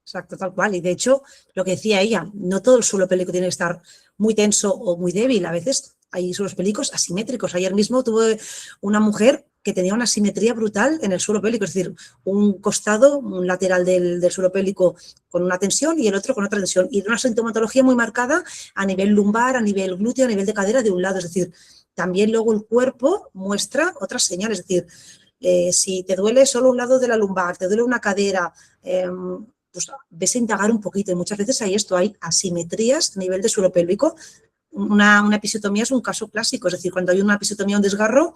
Exacto, tal cual. Y de hecho, lo que decía ella, no todo el suelo pélvico tiene que estar muy tenso o muy débil. A veces hay suelos pélvicos asimétricos. Ayer mismo tuve una mujer que tenía una asimetría brutal en el suelo pélvico, es decir, un costado, un lateral del suelo pélvico con una tensión y el otro con otra tensión. Y una sintomatología muy marcada a nivel lumbar, a nivel glúteo, a nivel de cadera de un lado. Es decir, también luego el cuerpo muestra otras señales. Es decir, si te duele solo un lado de la lumbar, te duele una cadera, pues ves a indagar un poquito y muchas veces hay asimetrías a nivel de suelo pélvico. Una episiotomía es un caso clásico, es decir, cuando hay una episiotomía o un desgarro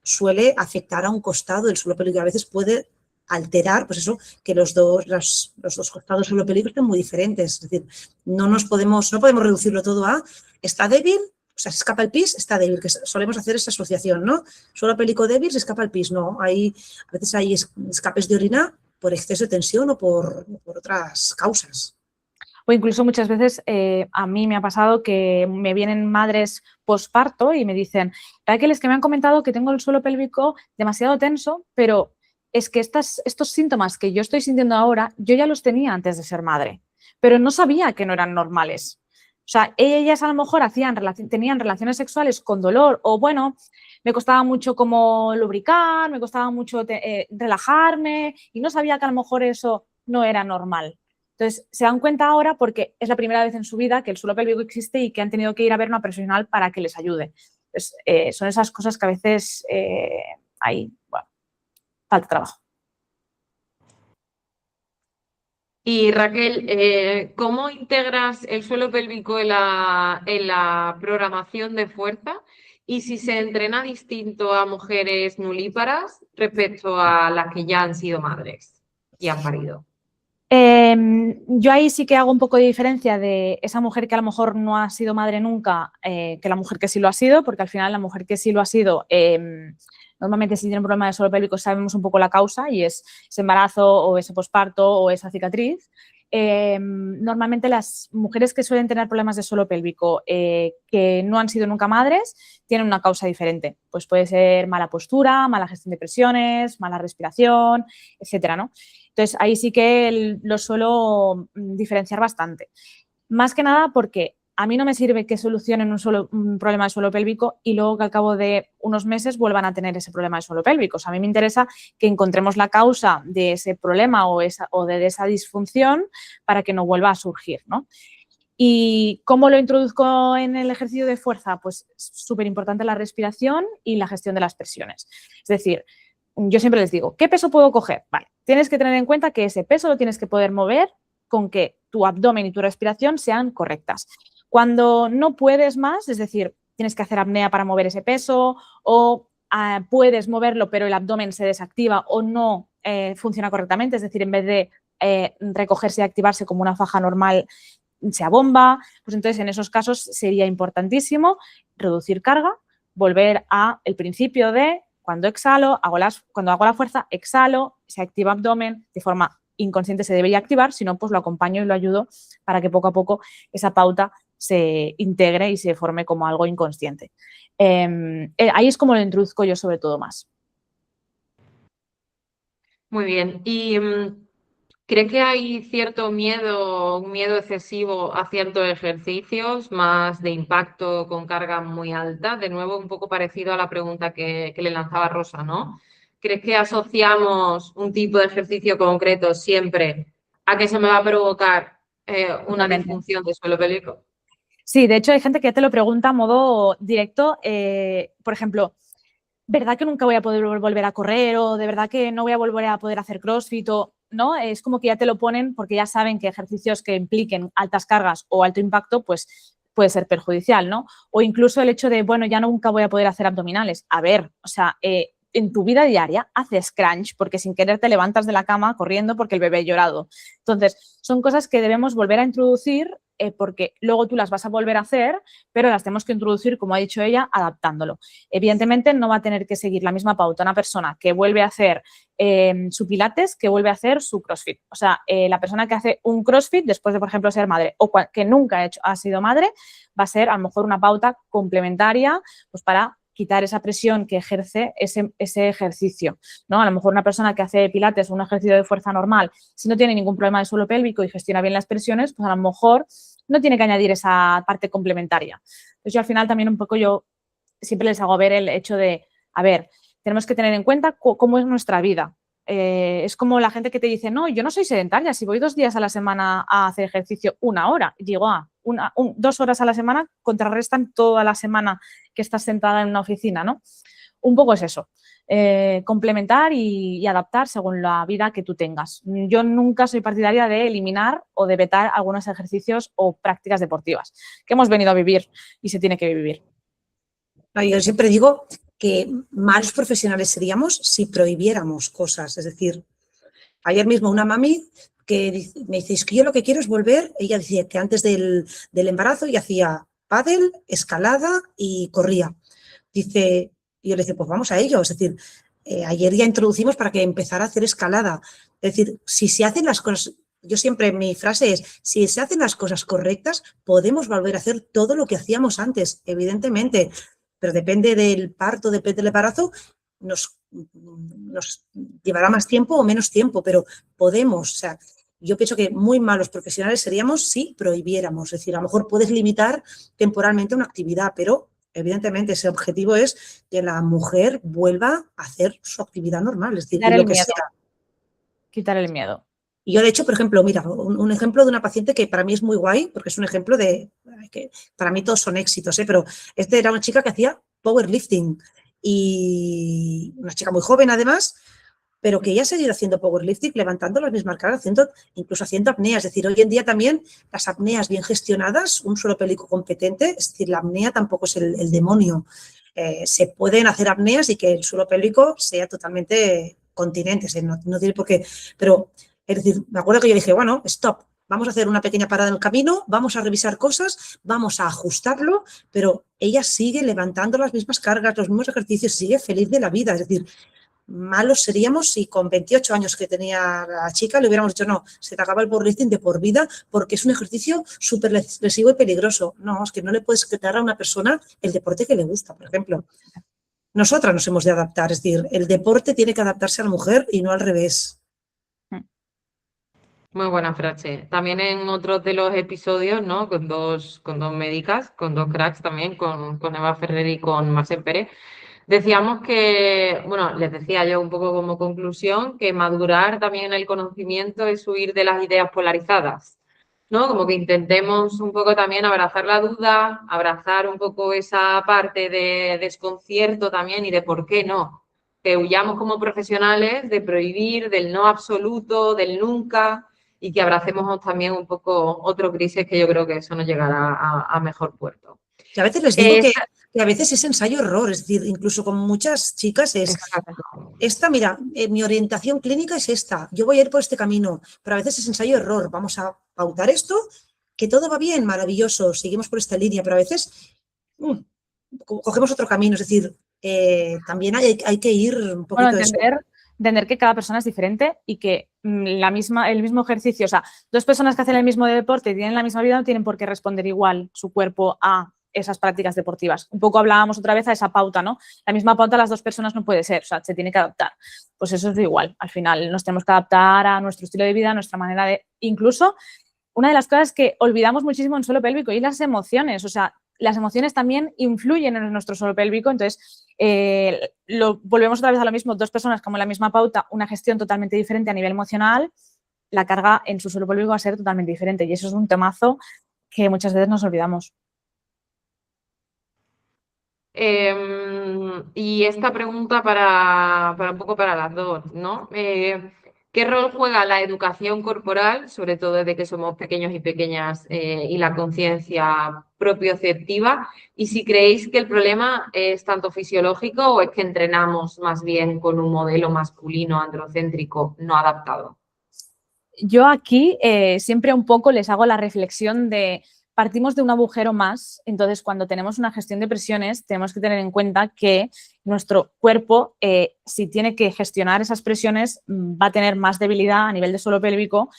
suele afectar a un costado del suelo pélvico y a veces puede alterar, pues eso, que los dos costados del suelo pélvico estén muy diferentes. Es decir, no podemos reducirlo todo a está débil, o sea, se escapa el pis, está débil, que solemos hacer esa asociación, ¿no? Suelo pélvico débil, se escapa el pis, no. A veces hay escapes de orina por exceso de tensión o por otras causas. O incluso muchas veces a mí me ha pasado que me vienen madres posparto y me dicen, Raquel, es que me han comentado que tengo el suelo pélvico demasiado tenso, pero es que estos síntomas que yo estoy sintiendo ahora, yo ya los tenía antes de ser madre, pero no sabía que no eran normales. O sea, ellas a lo mejor tenían relaciones sexuales con dolor o, bueno, me costaba mucho como lubricar, me costaba mucho relajarme y no sabía que a lo mejor eso no era normal. Entonces, se dan cuenta ahora porque es la primera vez en su vida que el suelo pélvico existe y que han tenido que ir a ver a una profesional para que les ayude. Entonces, son esas cosas que a veces hay, bueno, falta trabajo. Y Raquel, ¿cómo integras el suelo pélvico en la programación de fuerza? Y si se entrena distinto a mujeres nulíparas respecto a las que ya han sido madres y han parido. Yo ahí sí que hago un poco de diferencia de esa mujer que a lo mejor no ha sido madre nunca que la mujer que sí lo ha sido, porque al final la mujer que sí lo ha sido, normalmente si tiene un problema de suelo pélvico sabemos un poco la causa y es ese embarazo o ese posparto o esa cicatriz. Normalmente las mujeres que suelen tener problemas de suelo pélvico que no han sido nunca madres tienen una causa diferente. Pues puede ser mala postura, mala gestión de presiones, mala respiración, etcétera, ¿no? Entonces, ahí sí que lo suelo diferenciar bastante. Más que nada porque a mí no me sirve que solucionen un problema de suelo pélvico y luego que al cabo de unos meses vuelvan a tener ese problema de suelo pélvico. O sea, a mí me interesa que encontremos la causa de ese problema o de esa disfunción para que no vuelva a surgir, ¿no? ¿Y cómo lo introduzco en el ejercicio de fuerza? Pues súper importante la respiración y la gestión de las presiones. Es decir, yo siempre les digo, ¿qué peso puedo coger? Vale, tienes que tener en cuenta que ese peso lo tienes que poder mover con que tu abdomen y tu respiración sean correctas. Cuando no puedes más, es decir, tienes que hacer apnea para mover ese peso o puedes moverlo pero el abdomen se desactiva o no funciona correctamente, es decir, en vez de recogerse y activarse como una faja normal se abomba, pues entonces en esos casos sería importantísimo reducir carga, volver al principio de cuando exhalo, cuando hago la fuerza, exhalo, se activa abdomen, de forma inconsciente se debería activar, si no, pues lo acompaño y lo ayudo para que poco a poco esa pauta se integre y se forme como algo inconsciente. Ahí es como lo introduzco yo sobre todo más. Muy bien. ¿Y cree que hay cierto miedo, un miedo excesivo a ciertos ejercicios más de impacto con carga muy alta? De nuevo, un poco parecido a la pregunta que le lanzaba Rosa, ¿no? ¿Crees que asociamos un tipo de ejercicio concreto siempre a que se me va a provocar una disfunción de suelo pélvico? Sí, de hecho hay gente que ya te lo pregunta a modo directo, por ejemplo, ¿verdad que nunca voy a poder volver a correr o de verdad que no voy a volver a poder hacer CrossFit o no? Es como que ya te lo ponen porque ya saben que ejercicios que impliquen altas cargas o alto impacto, pues puede ser perjudicial, ¿no? O incluso el hecho de, bueno, ya nunca voy a poder hacer abdominales. A ver, o sea, en tu vida diaria haces crunch porque sin querer te levantas de la cama corriendo porque el bebé ha llorado. Entonces, son cosas que debemos volver a introducir porque luego tú las vas a volver a hacer, pero las tenemos que introducir, como ha dicho ella, adaptándolo. Evidentemente, no va a tener que seguir la misma pauta una persona que vuelve a hacer su pilates que vuelve a hacer su CrossFit. O sea, la persona que hace un CrossFit después de, por ejemplo, ser madre o que nunca ha sido madre, va a ser a lo mejor una pauta complementaria pues para quitar esa presión que ejerce ese ejercicio, ¿no? A lo mejor una persona que hace pilates o un ejercicio de fuerza normal, si no tiene ningún problema de suelo pélvico y gestiona bien las presiones, pues a lo mejor no tiene que añadir esa parte complementaria. Entonces yo al final también un poco yo siempre les hago ver el hecho de, a ver, tenemos que tener en cuenta cómo es nuestra vida. Es como la gente que te dice, no, yo no soy sedentaria, si voy 2 días a la semana a hacer ejercicio 1 hora, y digo, 2 horas a la semana contrarrestan toda la semana que estás sentada en una oficina, ¿no? Un poco es eso, complementar y adaptar según la vida que tú tengas. Yo nunca soy partidaria de eliminar o de vetar algunos ejercicios o prácticas deportivas que hemos venido a vivir y se tiene que vivir. Yo siempre digo que malos profesionales seríamos si prohibiéramos cosas. Es decir, ayer mismo una mami que me dice, es que yo lo que quiero es volver. Ella decía que antes del embarazo ella hacía pádel, escalada y corría. Dice, y yo le decía, pues vamos a ello. Es decir, ayer ya introducimos para que empezara a hacer escalada. Es decir, si se hacen las cosas, yo siempre, mi frase es, si se hacen las cosas correctas, podemos volver a hacer todo lo que hacíamos antes, evidentemente. Pero depende del parto, depende del embarazo, nos llevará más tiempo o menos tiempo, pero podemos. O sea, yo pienso que muy malos profesionales seríamos si prohibiéramos. Es decir, a lo mejor puedes limitar temporalmente una actividad, pero evidentemente ese objetivo es que la mujer vuelva a hacer su actividad normal, es decir, lo que sea. Quitar el miedo. Y yo, de hecho, por ejemplo, mira, un ejemplo de una paciente que para mí es muy guay, porque es un ejemplo de que para mí todos son éxitos, pero era una chica que hacía powerlifting y una chica muy joven además, pero que ella ha seguido haciendo powerlifting, levantando las mismas cargas, incluso haciendo apneas. Es decir, hoy en día también las apneas bien gestionadas, un suelo pélvico competente, es decir, la apnea tampoco es el demonio. Se pueden hacer apneas y que el suelo pélvico sea totalmente continente, no tiene por qué. Pero, es decir, me acuerdo que yo dije, bueno, stop, vamos a hacer una pequeña parada en el camino, vamos a revisar cosas, vamos a ajustarlo, pero ella sigue levantando las mismas cargas, los mismos ejercicios, sigue feliz de la vida. Es decir, malos seríamos si con 28 años que tenía la chica le hubiéramos dicho, no, se te acaba el powerlifting de por vida porque es un ejercicio súper lesivo y peligroso. No, es que no le puedes quitar a una persona el deporte que le gusta, por ejemplo. Nosotras nos hemos de adaptar, es decir, el deporte tiene que adaptarse a la mujer y no al revés. Muy buena frase. También en otros de los episodios, ¿no? Con dos médicas, con dos cracks también, con Eva Ferrer y con Marcel Pérez, decíamos que, bueno, les decía yo un poco como conclusión, que madurar también en el conocimiento es huir de las ideas polarizadas, ¿no? Como que intentemos un poco también abrazar la duda, abrazar un poco esa parte de desconcierto también y de por qué no. Que huyamos como profesionales de prohibir, del no absoluto, del nunca, y que abracemos también un poco otro crisis que yo creo que eso nos llegará a mejor puerto. Y a veces les digo que a veces es ensayo-error, es decir, incluso con muchas chicas es, esta, mira, mi orientación clínica es esta, yo voy a ir por este camino, pero a veces es ensayo-error, vamos a pautar esto, que todo va bien, maravilloso, seguimos por esta línea, pero a veces cogemos otro camino, es decir, también hay que ir un poquito entender que cada persona es diferente y que el mismo ejercicio, o sea, dos personas que hacen el mismo deporte y tienen la misma vida no tienen por qué responder igual su cuerpo a esas prácticas deportivas. Un poco hablábamos otra vez a esa pauta, ¿no? La misma pauta las dos personas no puede ser, o sea, se tiene que adaptar. Pues eso es igual, al final nos tenemos que adaptar a nuestro estilo de vida, a nuestra manera de... Incluso, una de las cosas que olvidamos muchísimo en suelo pélvico y las emociones, o sea, las emociones también influyen en nuestro suelo pélvico, entonces volvemos otra vez a lo mismo, dos personas como la misma pauta, una gestión totalmente diferente a nivel emocional, la carga en su suelo pélvico va a ser totalmente diferente y eso es un temazo que muchas veces nos olvidamos. Y esta pregunta para un poco para las dos, ¿no? ¿Qué rol juega la educación corporal, sobre todo desde que somos pequeños y pequeñas, y la conciencia propioceptiva? Y si creéis que el problema es tanto fisiológico o es que entrenamos más bien con un modelo masculino androcéntrico no adaptado. Yo aquí siempre un poco les hago la reflexión de partimos de un agujero más, entonces cuando tenemos una gestión de presiones tenemos que tener en cuenta que nuestro cuerpo, si tiene que gestionar esas presiones, va a tener más debilidad a nivel de suelo pélvico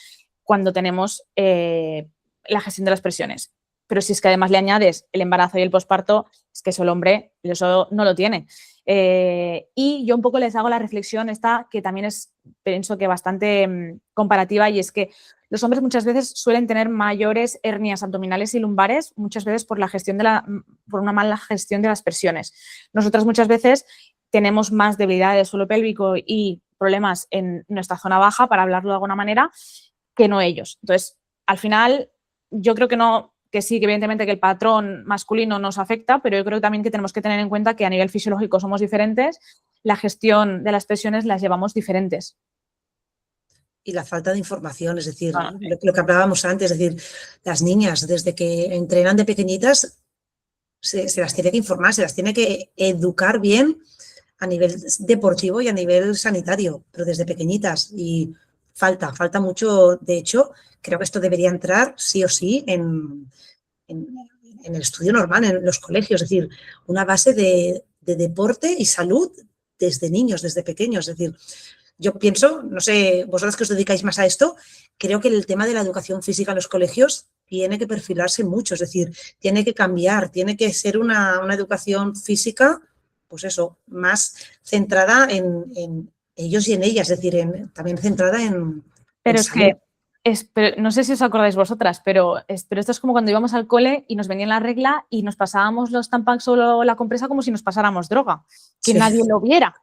cuando tenemos la gestión de las presiones. Pero si es que además le añades el embarazo y el posparto, es que eso el hombre eso no lo tiene. Y yo un poco les hago la reflexión esta que también es, pienso que bastante comparativa, y es que los hombres muchas veces suelen tener mayores hernias abdominales y lumbares, muchas veces por una mala gestión de las presiones. Nosotras muchas veces tenemos más debilidad del suelo pélvico y problemas en nuestra zona baja, para hablarlo de alguna manera, que no ellos. Entonces, al final, yo creo que sí, que evidentemente que el patrón masculino nos afecta, pero yo creo también que tenemos que tener en cuenta que a nivel fisiológico somos diferentes, la gestión de las presiones las llevamos diferentes. Y la falta de información, es decir, lo que hablábamos antes, es decir, las niñas desde que entrenan de pequeñitas se las tiene que informar, se las tiene que educar bien a nivel deportivo y a nivel sanitario, pero desde pequeñitas, y falta mucho. De hecho, creo que esto debería entrar sí o sí en el estudio normal, en los colegios, es decir, una base de deporte y salud desde niños, desde pequeños, es decir, yo pienso, no sé, vosotros que os dedicáis más a esto, creo que el tema de la educación física en los colegios tiene que perfilarse mucho, es decir, tiene que cambiar, tiene que ser una educación física, pues eso, más centrada en ellos y en ellas, es decir, también centrada en... Pero es que, no sé si os acordáis vosotras, pero esto es como cuando íbamos al cole y nos venía la regla y nos pasábamos los Tampax o la compresa como si nos pasáramos droga, que nadie lo viera,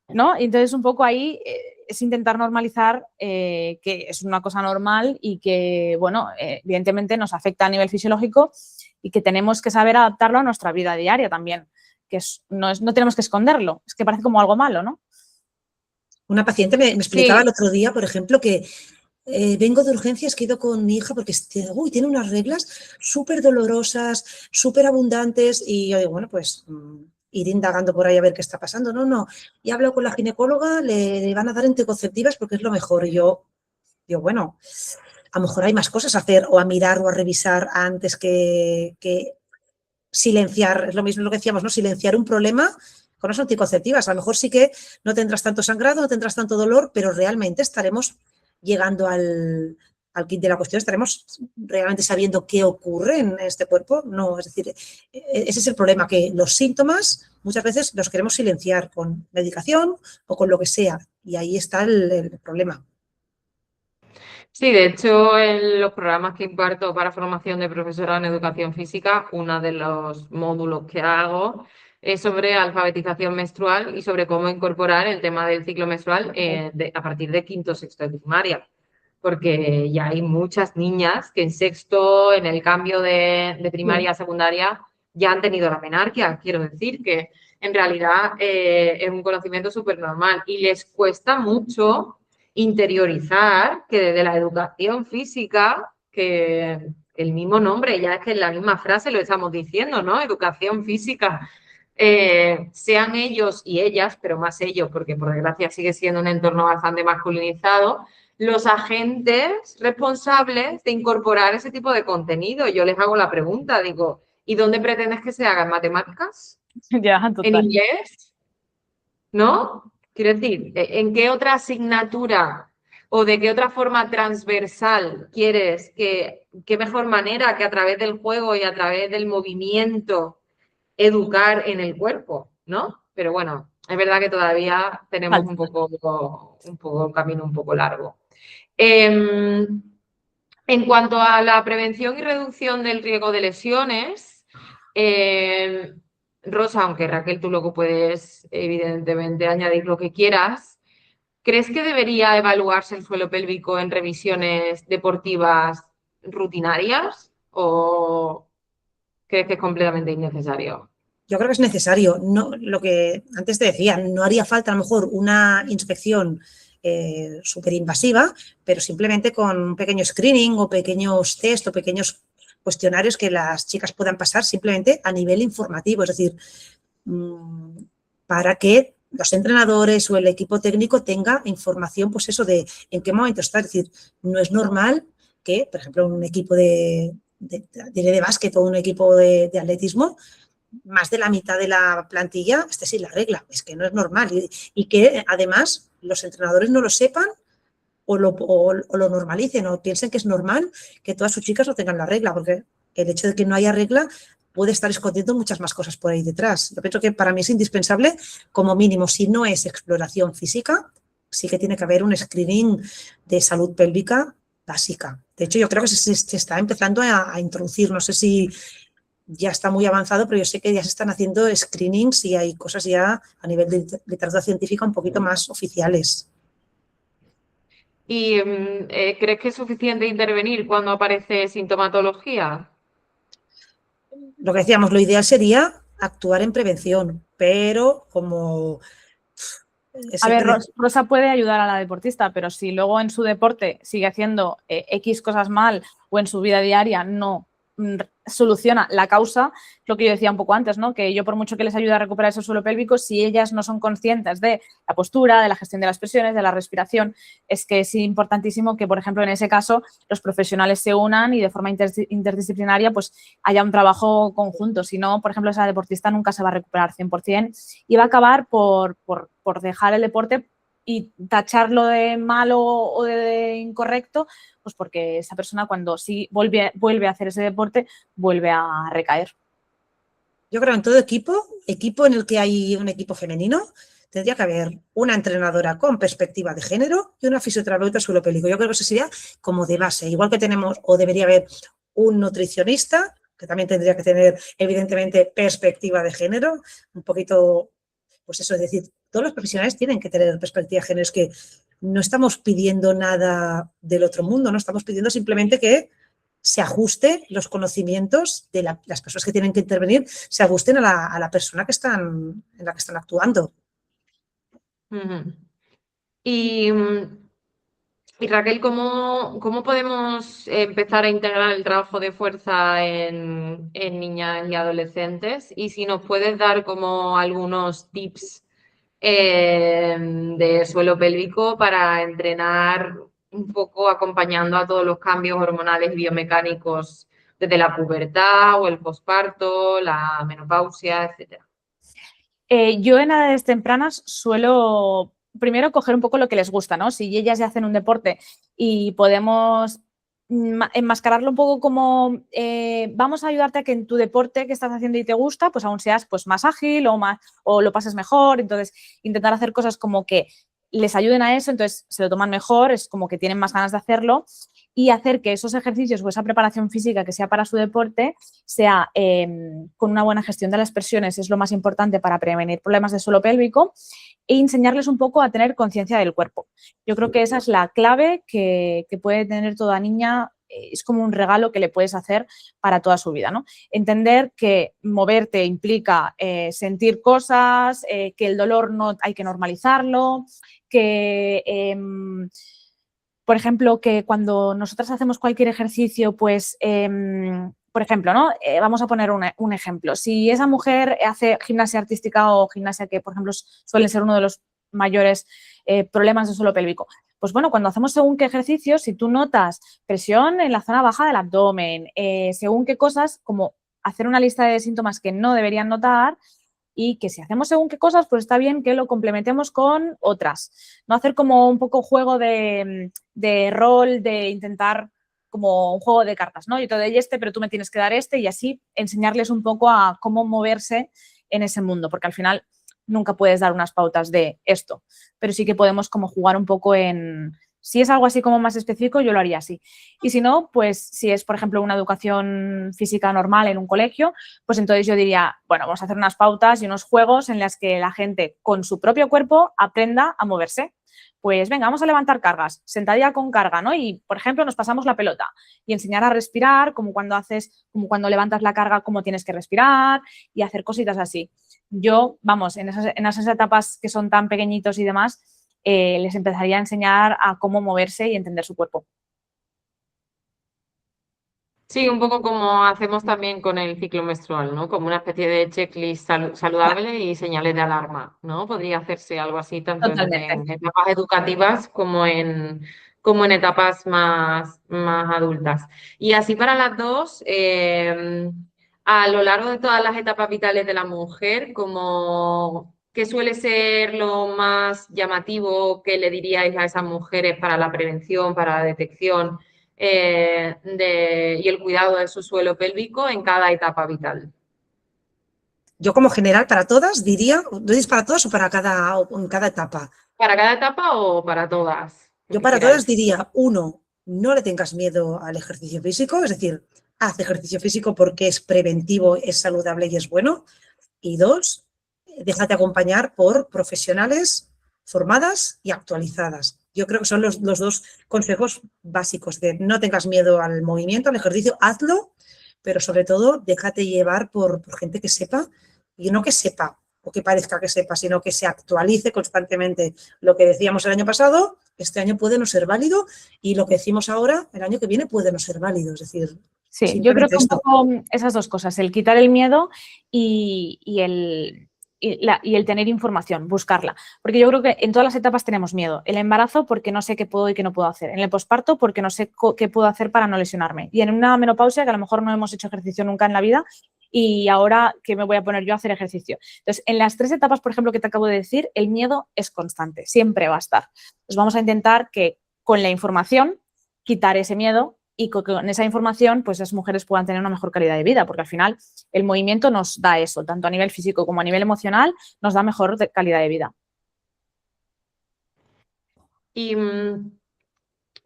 ¿no? Y entonces un poco ahí es intentar normalizar que es una cosa normal y que, bueno, evidentemente nos afecta a nivel fisiológico y que tenemos que saber adaptarlo a nuestra vida diaria también, que no tenemos que esconderlo, es que parece como algo malo, ¿no? Una paciente me explicaba Sí. el otro día, por ejemplo, que vengo de urgencias, que he ido con mi hija porque tiene unas reglas súper dolorosas, súper abundantes, y yo digo, bueno, pues ir indagando por ahí a ver qué está pasando. No, y hablo con la ginecóloga, le van a dar anticonceptivas porque es lo mejor. Y yo, bueno, a lo mejor hay más cosas a hacer o a mirar o a revisar antes que silenciar, es lo mismo lo que decíamos, ¿no? Silenciar un problema con las anticonceptivas. A lo mejor sí que no tendrás tanto sangrado, no tendrás tanto dolor, pero realmente estaremos llegando al kit de la cuestión, estaremos realmente sabiendo qué ocurre en este cuerpo. No, es decir, ese es el problema, que los síntomas muchas veces los queremos silenciar con medicación o con lo que sea, y ahí está el problema. Sí, de hecho, en los programas que imparto para formación de profesorado en educación física, uno de los módulos que hago es sobre alfabetización menstrual y sobre cómo incorporar el tema del ciclo menstrual a partir de quinto, sexto de primaria. Porque ya hay muchas niñas que en sexto, en el cambio de primaria a secundaria, ya han tenido la menarquia. Quiero decir que en realidad es un conocimiento súper normal y les cuesta mucho interiorizar que desde la educación física, que el mismo nombre, ya es que en la misma frase lo estamos diciendo, ¿no? Educación física. Sean ellos y ellas, pero más ellos, porque por desgracia sigue siendo un entorno bastante masculinizado, los agentes responsables de incorporar ese tipo de contenido. Yo les hago la pregunta, digo, ¿y dónde pretendes que se haga? ¿En matemáticas? Ya, ¿En total. inglés? ¿No? Quiero decir, ¿en qué otra asignatura o de qué otra forma transversal quieres qué mejor manera que a través del juego y a través del movimiento educar en el cuerpo, ¿no? Pero bueno, es verdad que todavía tenemos un poco camino un poco largo. En cuanto a la prevención y reducción del riesgo de lesiones, Rosa, aunque Raquel tú luego puedes evidentemente añadir lo que quieras, ¿crees que debería evaluarse el suelo pélvico en revisiones deportivas rutinarias o crees que es completamente innecesario? Yo creo que es necesario. No, lo que antes te decía, no haría falta a lo mejor una inspección súper invasiva, pero simplemente con un pequeño screening o pequeños test o pequeños cuestionarios que las chicas puedan pasar simplemente a nivel informativo, es decir, para que los entrenadores o el equipo técnico tenga información, pues eso, de en qué momento está. Es decir, no es normal que, por ejemplo, un equipo de básquet o un equipo de atletismo, más de la mitad de la plantilla esté sin la regla. Es que no es normal. Y que además los entrenadores no lo sepan o lo normalicen o piensen que es normal que todas sus chicas no tengan la regla, porque el hecho de que no haya regla puede estar escondiendo muchas más cosas por ahí detrás. Yo pienso que para mí es indispensable, como mínimo, si no es exploración física, sí que tiene que haber un screening de salud pélvica básica. De hecho, yo creo que se está empezando a introducir, no sé si ya está muy avanzado, pero yo sé que ya se están haciendo screenings y hay cosas ya a nivel de literatura científica un poquito más oficiales. ¿Y crees que es suficiente intervenir cuando aparece sintomatología? Lo que decíamos, lo ideal sería actuar en prevención, pero como A ver, siempre Rosa puede ayudar a la deportista, pero si luego en su deporte sigue haciendo X cosas mal o en su vida diaria no soluciona la causa, lo que yo decía un poco antes, ¿no? Que yo por mucho que les ayude a recuperar ese suelo pélvico, si ellas no son conscientes de la postura, de la gestión de las presiones, de la respiración, es que es importantísimo que, por ejemplo, en ese caso los profesionales se unan y de forma interdisciplinaria pues haya un trabajo conjunto. Si no, por ejemplo, esa deportista nunca se va a recuperar 100% y va a acabar por dejar el deporte y tacharlo de malo o de incorrecto, pues porque esa persona cuando sí vuelve a hacer ese deporte, vuelve a recaer. Yo creo en todo equipo en el que hay un equipo femenino, tendría que haber una entrenadora con perspectiva de género y una fisioterapeuta suelopélvico. Yo creo que eso sería como de base, igual que tenemos o debería haber un nutricionista, que también tendría que tener evidentemente perspectiva de género, un poquito, pues eso, es decir, todos los profesionales tienen que tener perspectiva de género, es que no estamos pidiendo nada del otro mundo, no estamos pidiendo simplemente que se ajuste los conocimientos de las personas que tienen que intervenir, se ajusten a la persona en la que están actuando. Uh-huh. Y, y Raquel, ¿cómo podemos empezar a integrar el trabajo de fuerza en niñas y adolescentes? Y si nos puedes dar como algunos tips de suelo pélvico para entrenar un poco acompañando a todos los cambios hormonales y biomecánicos desde la pubertad o el posparto, la menopausia, etcétera. Yo en edades tempranas suelo primero coger un poco lo que les gusta, ¿no? Si ellas ya hacen un deporte y podemos enmascararlo un poco como vamos a ayudarte a que en tu deporte que estás haciendo y te gusta, pues aún seas pues, más ágil o lo pases mejor. Entonces, intentar hacer cosas como que les ayuden a eso, entonces se lo toman mejor, es como que tienen más ganas de hacerlo y hacer que esos ejercicios o esa preparación física que sea para su deporte sea con una buena gestión de las presiones, es lo más importante para prevenir problemas de suelo pélvico e enseñarles un poco a tener conciencia del cuerpo. Yo creo que esa es la clave que puede tener toda niña, es como un regalo que le puedes hacer para toda su vida, ¿no? Entender que moverte implica sentir cosas, que el dolor no hay que normalizarlo, que por ejemplo, que cuando nosotras hacemos cualquier ejercicio, pues, por ejemplo, ¿no? Vamos a poner un ejemplo. Si esa mujer hace gimnasia artística o gimnasia que, por ejemplo, suele ser uno de los mayores problemas de suelo pélvico, pues bueno, cuando hacemos según qué ejercicios, si tú notas presión en la zona baja del abdomen, según qué cosas, como hacer una lista de síntomas que no deberían notar, y que si hacemos según qué cosas, pues está bien que lo complementemos con otras. No hacer como un poco juego de rol, de intentar como un juego de cartas, ¿no? Yo te doy este, pero tú me tienes que dar este y así enseñarles un poco a cómo moverse en ese mundo, porque al final nunca puedes dar unas pautas de esto, pero sí que podemos como jugar un poco en... Si es algo así como más específico, yo lo haría así. Y si no, pues si es, por ejemplo, una educación física normal en un colegio, pues entonces yo diría, bueno, vamos a hacer unas pautas y unos juegos en las que la gente con su propio cuerpo aprenda a moverse. Pues venga, vamos a levantar cargas, sentadilla con carga, ¿no? Y, por ejemplo, nos pasamos la pelota y enseñar a respirar, como cuando levantas la carga, cómo tienes que respirar y hacer cositas así. Yo, vamos, en esas etapas que son tan pequeñitos y demás, les empezaría a enseñar a cómo moverse y entender su cuerpo. Sí, un poco como hacemos también con el ciclo menstrual, ¿no? Como una especie de checklist saludable y señales de alarma, ¿no? Podría hacerse algo así tanto Totalmente. en etapas educativas como en etapas más adultas. Y así para las dos, a lo largo de todas las etapas vitales de la mujer, como ¿qué suele ser lo más llamativo que le diríais a esas mujeres para la prevención, para la detección? Y el cuidado de su suelo pélvico en cada etapa vital. Yo como general para todas diría, ¿lo dices para todas o en cada etapa? ¿Para cada etapa o para todas? Lo Yo que para todas queráis. diría, uno, no le tengas miedo al ejercicio físico, es decir, haz ejercicio físico porque es preventivo, es saludable y es bueno. Y dos, déjate acompañar por profesionales formadas y actualizadas. Yo creo que son los dos consejos básicos de no tengas miedo al movimiento, al ejercicio, hazlo, pero sobre todo déjate llevar por gente que sepa y no que sepa o que parezca que sepa, sino que se actualice constantemente. Lo que decíamos el año pasado, este año puede no ser válido y lo que decimos ahora, el año que viene puede no ser válido. Es decir, Sí, yo creo simplemente que un esto. poco esas dos cosas, el quitar el miedo y el tener información, buscarla. Porque yo creo que en todas las etapas tenemos miedo. El embarazo porque no sé qué puedo y qué no puedo hacer. En el posparto porque no sé qué puedo hacer para no lesionarme. Y en una menopausia que a lo mejor no hemos hecho ejercicio nunca en la vida y ahora que me voy a poner yo a hacer ejercicio. Entonces, en las tres etapas, por ejemplo, que te acabo de decir, el miedo es constante, siempre va a estar. Entonces, vamos a intentar que con la información quitar ese miedo y con esa información, pues las mujeres puedan tener una mejor calidad de vida, porque al final el movimiento nos da eso, tanto a nivel físico como a nivel emocional, nos da mejor calidad de vida. Y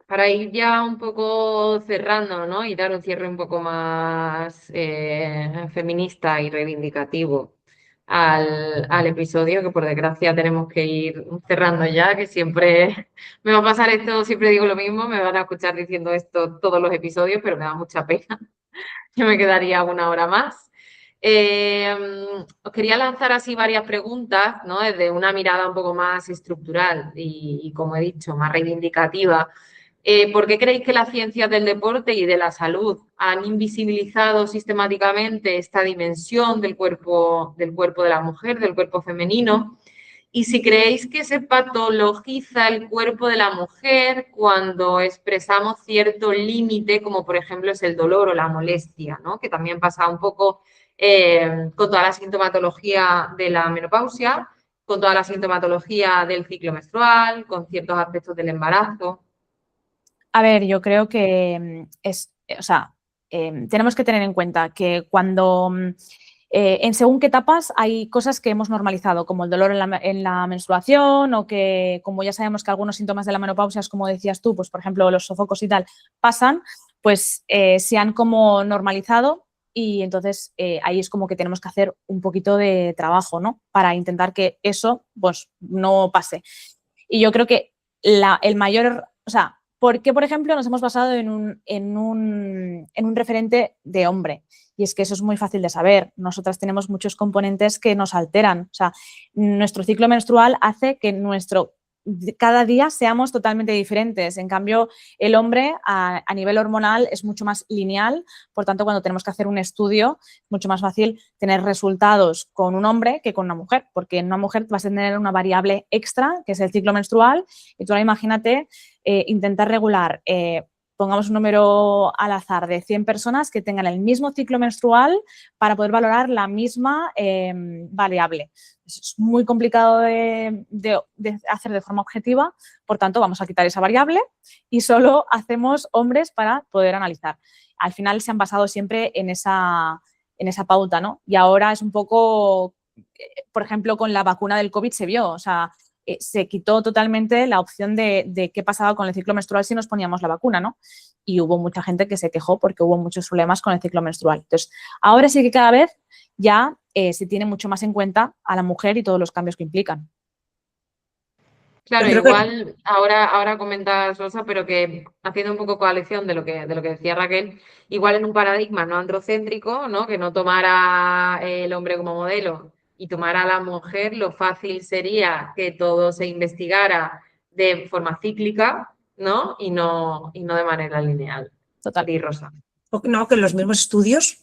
para ir ya un poco cerrando, ¿no? Y dar un cierre un poco más feminista y reivindicativo al episodio, que por desgracia tenemos que ir cerrando ya, que siempre me va a pasar esto, siempre digo lo mismo, me van a escuchar diciendo esto todos los episodios, pero me da mucha pena. Yo me quedaría una hora más. Os quería lanzar así varias preguntas, ¿no? Desde una mirada un poco más estructural y como he dicho, más reivindicativa. ¿Por qué creéis que las ciencias del deporte y de la salud han invisibilizado sistemáticamente esta dimensión del cuerpo de la mujer, del cuerpo femenino? Y si creéis que se patologiza el cuerpo de la mujer cuando expresamos cierto límite, como por ejemplo es el dolor o la molestia, ¿no? Que también pasa un poco con toda la sintomatología de la menopausia, con toda la sintomatología del ciclo menstrual, con ciertos aspectos del embarazo. A ver, yo creo que tenemos que tener en cuenta que cuando en según qué etapas hay cosas que hemos normalizado, como el dolor en la menstruación o que, como ya sabemos que algunos síntomas de la menopausia, como decías tú, pues por ejemplo los sofocos y tal, pasan, pues se han como normalizado y entonces ahí es como que tenemos que hacer un poquito de trabajo, ¿no? Para intentar que eso pues no pase. Y yo creo que el mayor, o sea, ¿por qué, por ejemplo, nos hemos basado en un referente de hombre? Y es que eso es muy fácil de saber. Nosotras tenemos muchos componentes que nos alteran. O sea, nuestro ciclo menstrual hace que cada día seamos totalmente diferentes. En cambio, el hombre a nivel hormonal es mucho más lineal. Por tanto, cuando tenemos que hacer un estudio, es mucho más fácil tener resultados con un hombre que con una mujer, porque en una mujer vas a tener una variable extra, que es el ciclo menstrual, y tú ahora imagínate intentar regular, pongamos un número al azar de 100 personas que tengan el mismo ciclo menstrual para poder valorar la misma variable. Es muy complicado de hacer de forma objetiva, por tanto vamos a quitar esa variable y solo hacemos hombres para poder analizar. Al final se han basado siempre en esa pauta, ¿no? Y ahora es un poco, por ejemplo, con la vacuna del COVID se vio, o sea, se quitó totalmente la opción de qué pasaba con el ciclo menstrual si nos poníamos la vacuna, ¿no? Y hubo mucha gente que se quejó porque hubo muchos problemas con el ciclo menstrual. Entonces, ahora sí que cada vez ya se tiene mucho más en cuenta a la mujer y todos los cambios que implican. Claro, Yo creo que igual ahora comentas, Rosa, pero que haciendo un poco coalición de lo que decía Raquel, igual en un paradigma no androcéntrico, ¿no? Que no tomara el hombre como modelo y tomara a la mujer, lo fácil sería que todo se investigara de forma cíclica, ¿no? Y no de manera lineal. Total. Di, Rosa. no, que en los mismos estudios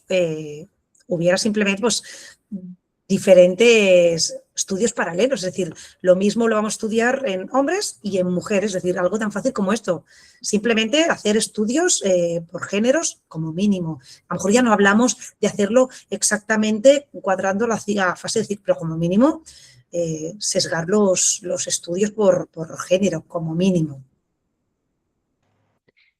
hubiera simplemente pues, diferentes estudios paralelos, es decir, lo mismo lo vamos a estudiar en hombres y en mujeres, es decir, algo tan fácil como esto, simplemente hacer estudios por géneros como mínimo. A lo mejor ya no hablamos de hacerlo exactamente cuadrando la fase de ciclo, pero como mínimo sesgar los estudios por género, como mínimo.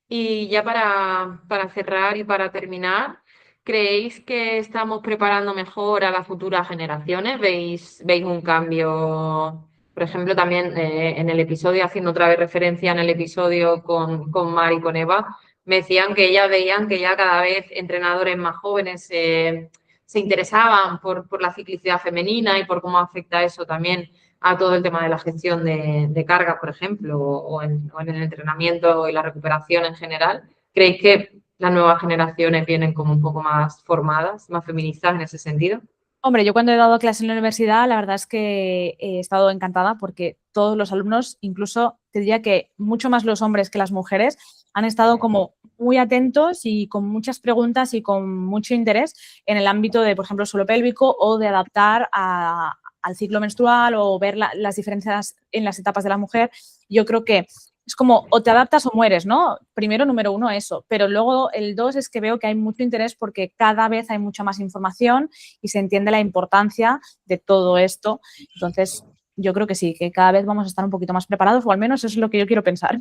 Y ya para cerrar y para terminar, ¿creéis que estamos preparando mejor a las futuras generaciones? ¿Veis un cambio? Por ejemplo, también en el episodio, haciendo otra vez referencia en el episodio con Mar y con Eva, me decían que ellas veían que ya cada vez entrenadores más jóvenes se interesaban por la ciclicidad femenina y por cómo afecta eso también a todo el tema de la gestión de cargas, por ejemplo, o en el entrenamiento y la recuperación en general. ¿Creéis que las nuevas generaciones vienen como un poco más formadas, más feministas en ese sentido? Hombre, yo cuando he dado clase en la universidad, la verdad es que he estado encantada porque todos los alumnos, incluso te diría que mucho más los hombres que las mujeres, han estado como muy atentos y con muchas preguntas y con mucho interés en el ámbito de, por ejemplo, suelo pélvico o de adaptar al ciclo menstrual o ver las diferencias en las etapas de la mujer. Yo creo que es como o te adaptas o mueres, ¿no? Primero, número uno, eso. Pero luego el dos es que veo que hay mucho interés porque cada vez hay mucha más información y se entiende la importancia de todo esto. Entonces, yo creo que sí, que cada vez vamos a estar un poquito más preparados, o al menos eso es lo que yo quiero pensar.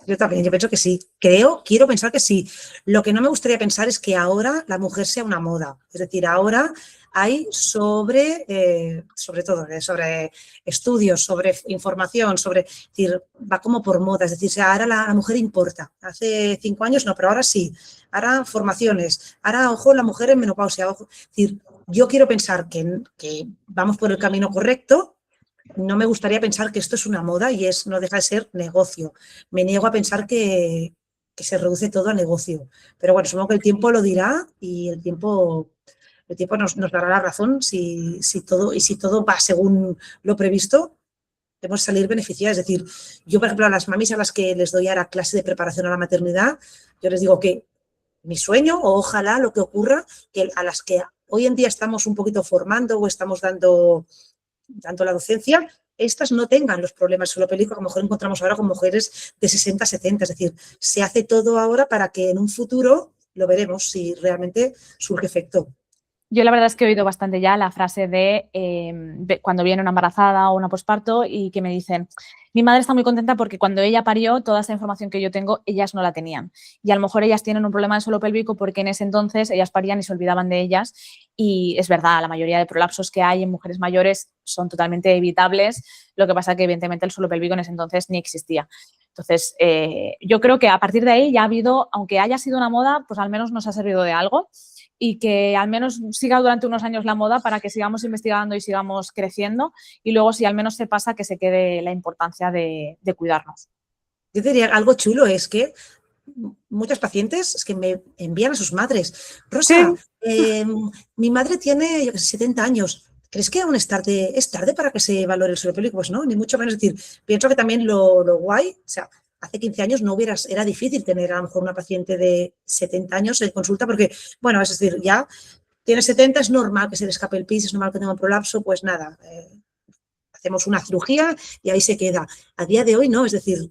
Yo también, yo pienso que sí. Quiero pensar que sí. Lo que no me gustaría pensar es que ahora la mujer sea una moda. Es decir, ahora hay sobre estudios, sobre información, es decir, va como por moda. Es decir, ahora la mujer importa. Hace 5 años no, pero ahora sí. Ahora formaciones. Ahora, ojo, la mujer en menopausia. Ojo. Es decir, yo quiero pensar que vamos por el camino correcto. No me gustaría pensar que esto es una moda y no deja de ser negocio. Me niego a pensar que se reduce todo a negocio. Pero bueno, supongo que el tiempo lo dirá y el tiempo el tiempo nos dará la razón si todo va según lo previsto, debemos salir beneficiadas. Es decir, yo, por ejemplo, a las mamis a las que les doy ahora clase de preparación a la maternidad, yo les digo que mi sueño, o ojalá lo que ocurra, que a las que hoy en día estamos un poquito formando o estamos dando la docencia, estas no tengan los problemas del suelo pélvico que a lo mejor encontramos ahora con mujeres de 60, 70. Es decir, se hace todo ahora para que en un futuro lo veremos si realmente surge efecto. Yo la verdad es que he oído bastante ya la frase de cuando viene una embarazada o una posparto y que me dicen, mi madre está muy contenta porque cuando ella parió, toda esta información que yo tengo, ellas no la tenían. Y a lo mejor ellas tienen un problema de suelo pélvico porque en ese entonces ellas parían y se olvidaban de ellas. Y es verdad, la mayoría de prolapsos que hay en mujeres mayores son totalmente evitables. Lo que pasa que evidentemente el suelo pélvico en ese entonces ni existía. Entonces, yo creo que a partir de ahí ya ha habido, aunque haya sido una moda, pues al menos nos ha servido de algo. Y que al menos siga durante unos años la moda para que sigamos investigando y sigamos creciendo y luego si al menos se pasa que se quede la importancia de cuidarnos. Yo diría algo chulo es que muchos pacientes es que me envían a sus madres. Rosa, sí. Mi madre tiene 70 años. ¿Crees que aún es tarde para que se valore el suelo pélvico? Pues no, ni mucho menos. Es decir, pienso que también lo guay, o sea, hace 15 años era difícil tener a lo mejor una paciente de 70 años en consulta porque, bueno, es decir, ya tiene 70, es normal que se le escape el pis, es normal que tenga un prolapso, pues nada, hacemos una cirugía y ahí se queda. A día de hoy no, es decir,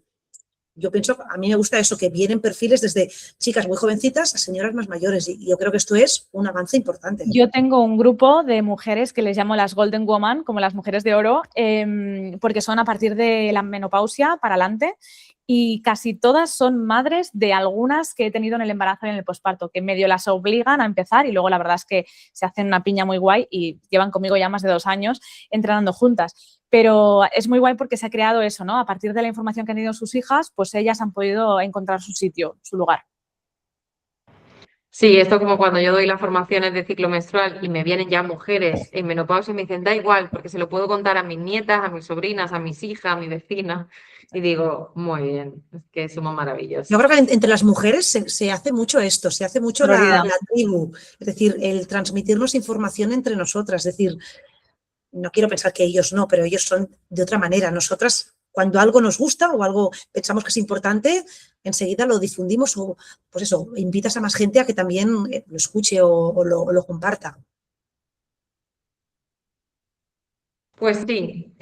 yo pienso, a mí me gusta eso, que vienen perfiles desde chicas muy jovencitas a señoras más mayores y yo creo que esto es un avance importante. Yo tengo un grupo de mujeres que les llamo las Golden Woman, como las mujeres de oro, porque son a partir de la menopausia para adelante y casi todas son madres de algunas que he tenido en el embarazo y en el posparto, que medio las obligan a empezar y luego la verdad es que se hacen una piña muy guay y llevan conmigo ya más de 2 años entrenando juntas. Pero es muy guay porque se ha creado eso, ¿no? A partir de la información que han tenido sus hijas, pues ellas han podido encontrar su sitio, su lugar. Sí, esto como cuando yo doy las formaciones de ciclo menstrual y me vienen ya mujeres en menopausia y me dicen, da igual, porque se lo puedo contar a mis nietas, a mis sobrinas, a mis hijas, a mi vecina. Y digo, muy bien, es que somos maravillosos. Yo creo que entre las mujeres se hace mucho esto, se hace mucho la tribu, es decir, el transmitirnos información entre nosotras, es decir, no quiero pensar que ellos no, pero ellos son de otra manera. Nosotras, cuando algo nos gusta o algo pensamos que es importante, enseguida lo difundimos o, pues eso, invitas a más gente a que también lo escuche o lo comparta. Pues sí,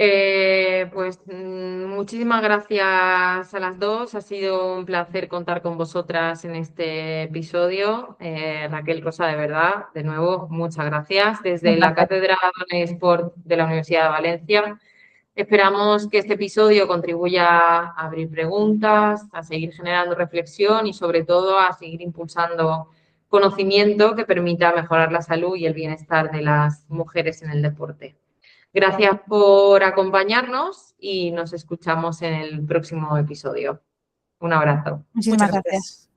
muchísimas gracias a las dos. Ha sido un placer contar con vosotras en este episodio. Raquel, Rosa, de verdad, de nuevo, muchas gracias. Desde la Cátedra Dona Esport de la Universidad de Valencia, esperamos que este episodio contribuya a abrir preguntas, a seguir generando reflexión y sobre todo a seguir impulsando conocimiento que permita mejorar la salud y el bienestar de las mujeres en el deporte. Gracias por acompañarnos y nos escuchamos en el próximo episodio. Un abrazo. Muchísimas gracias.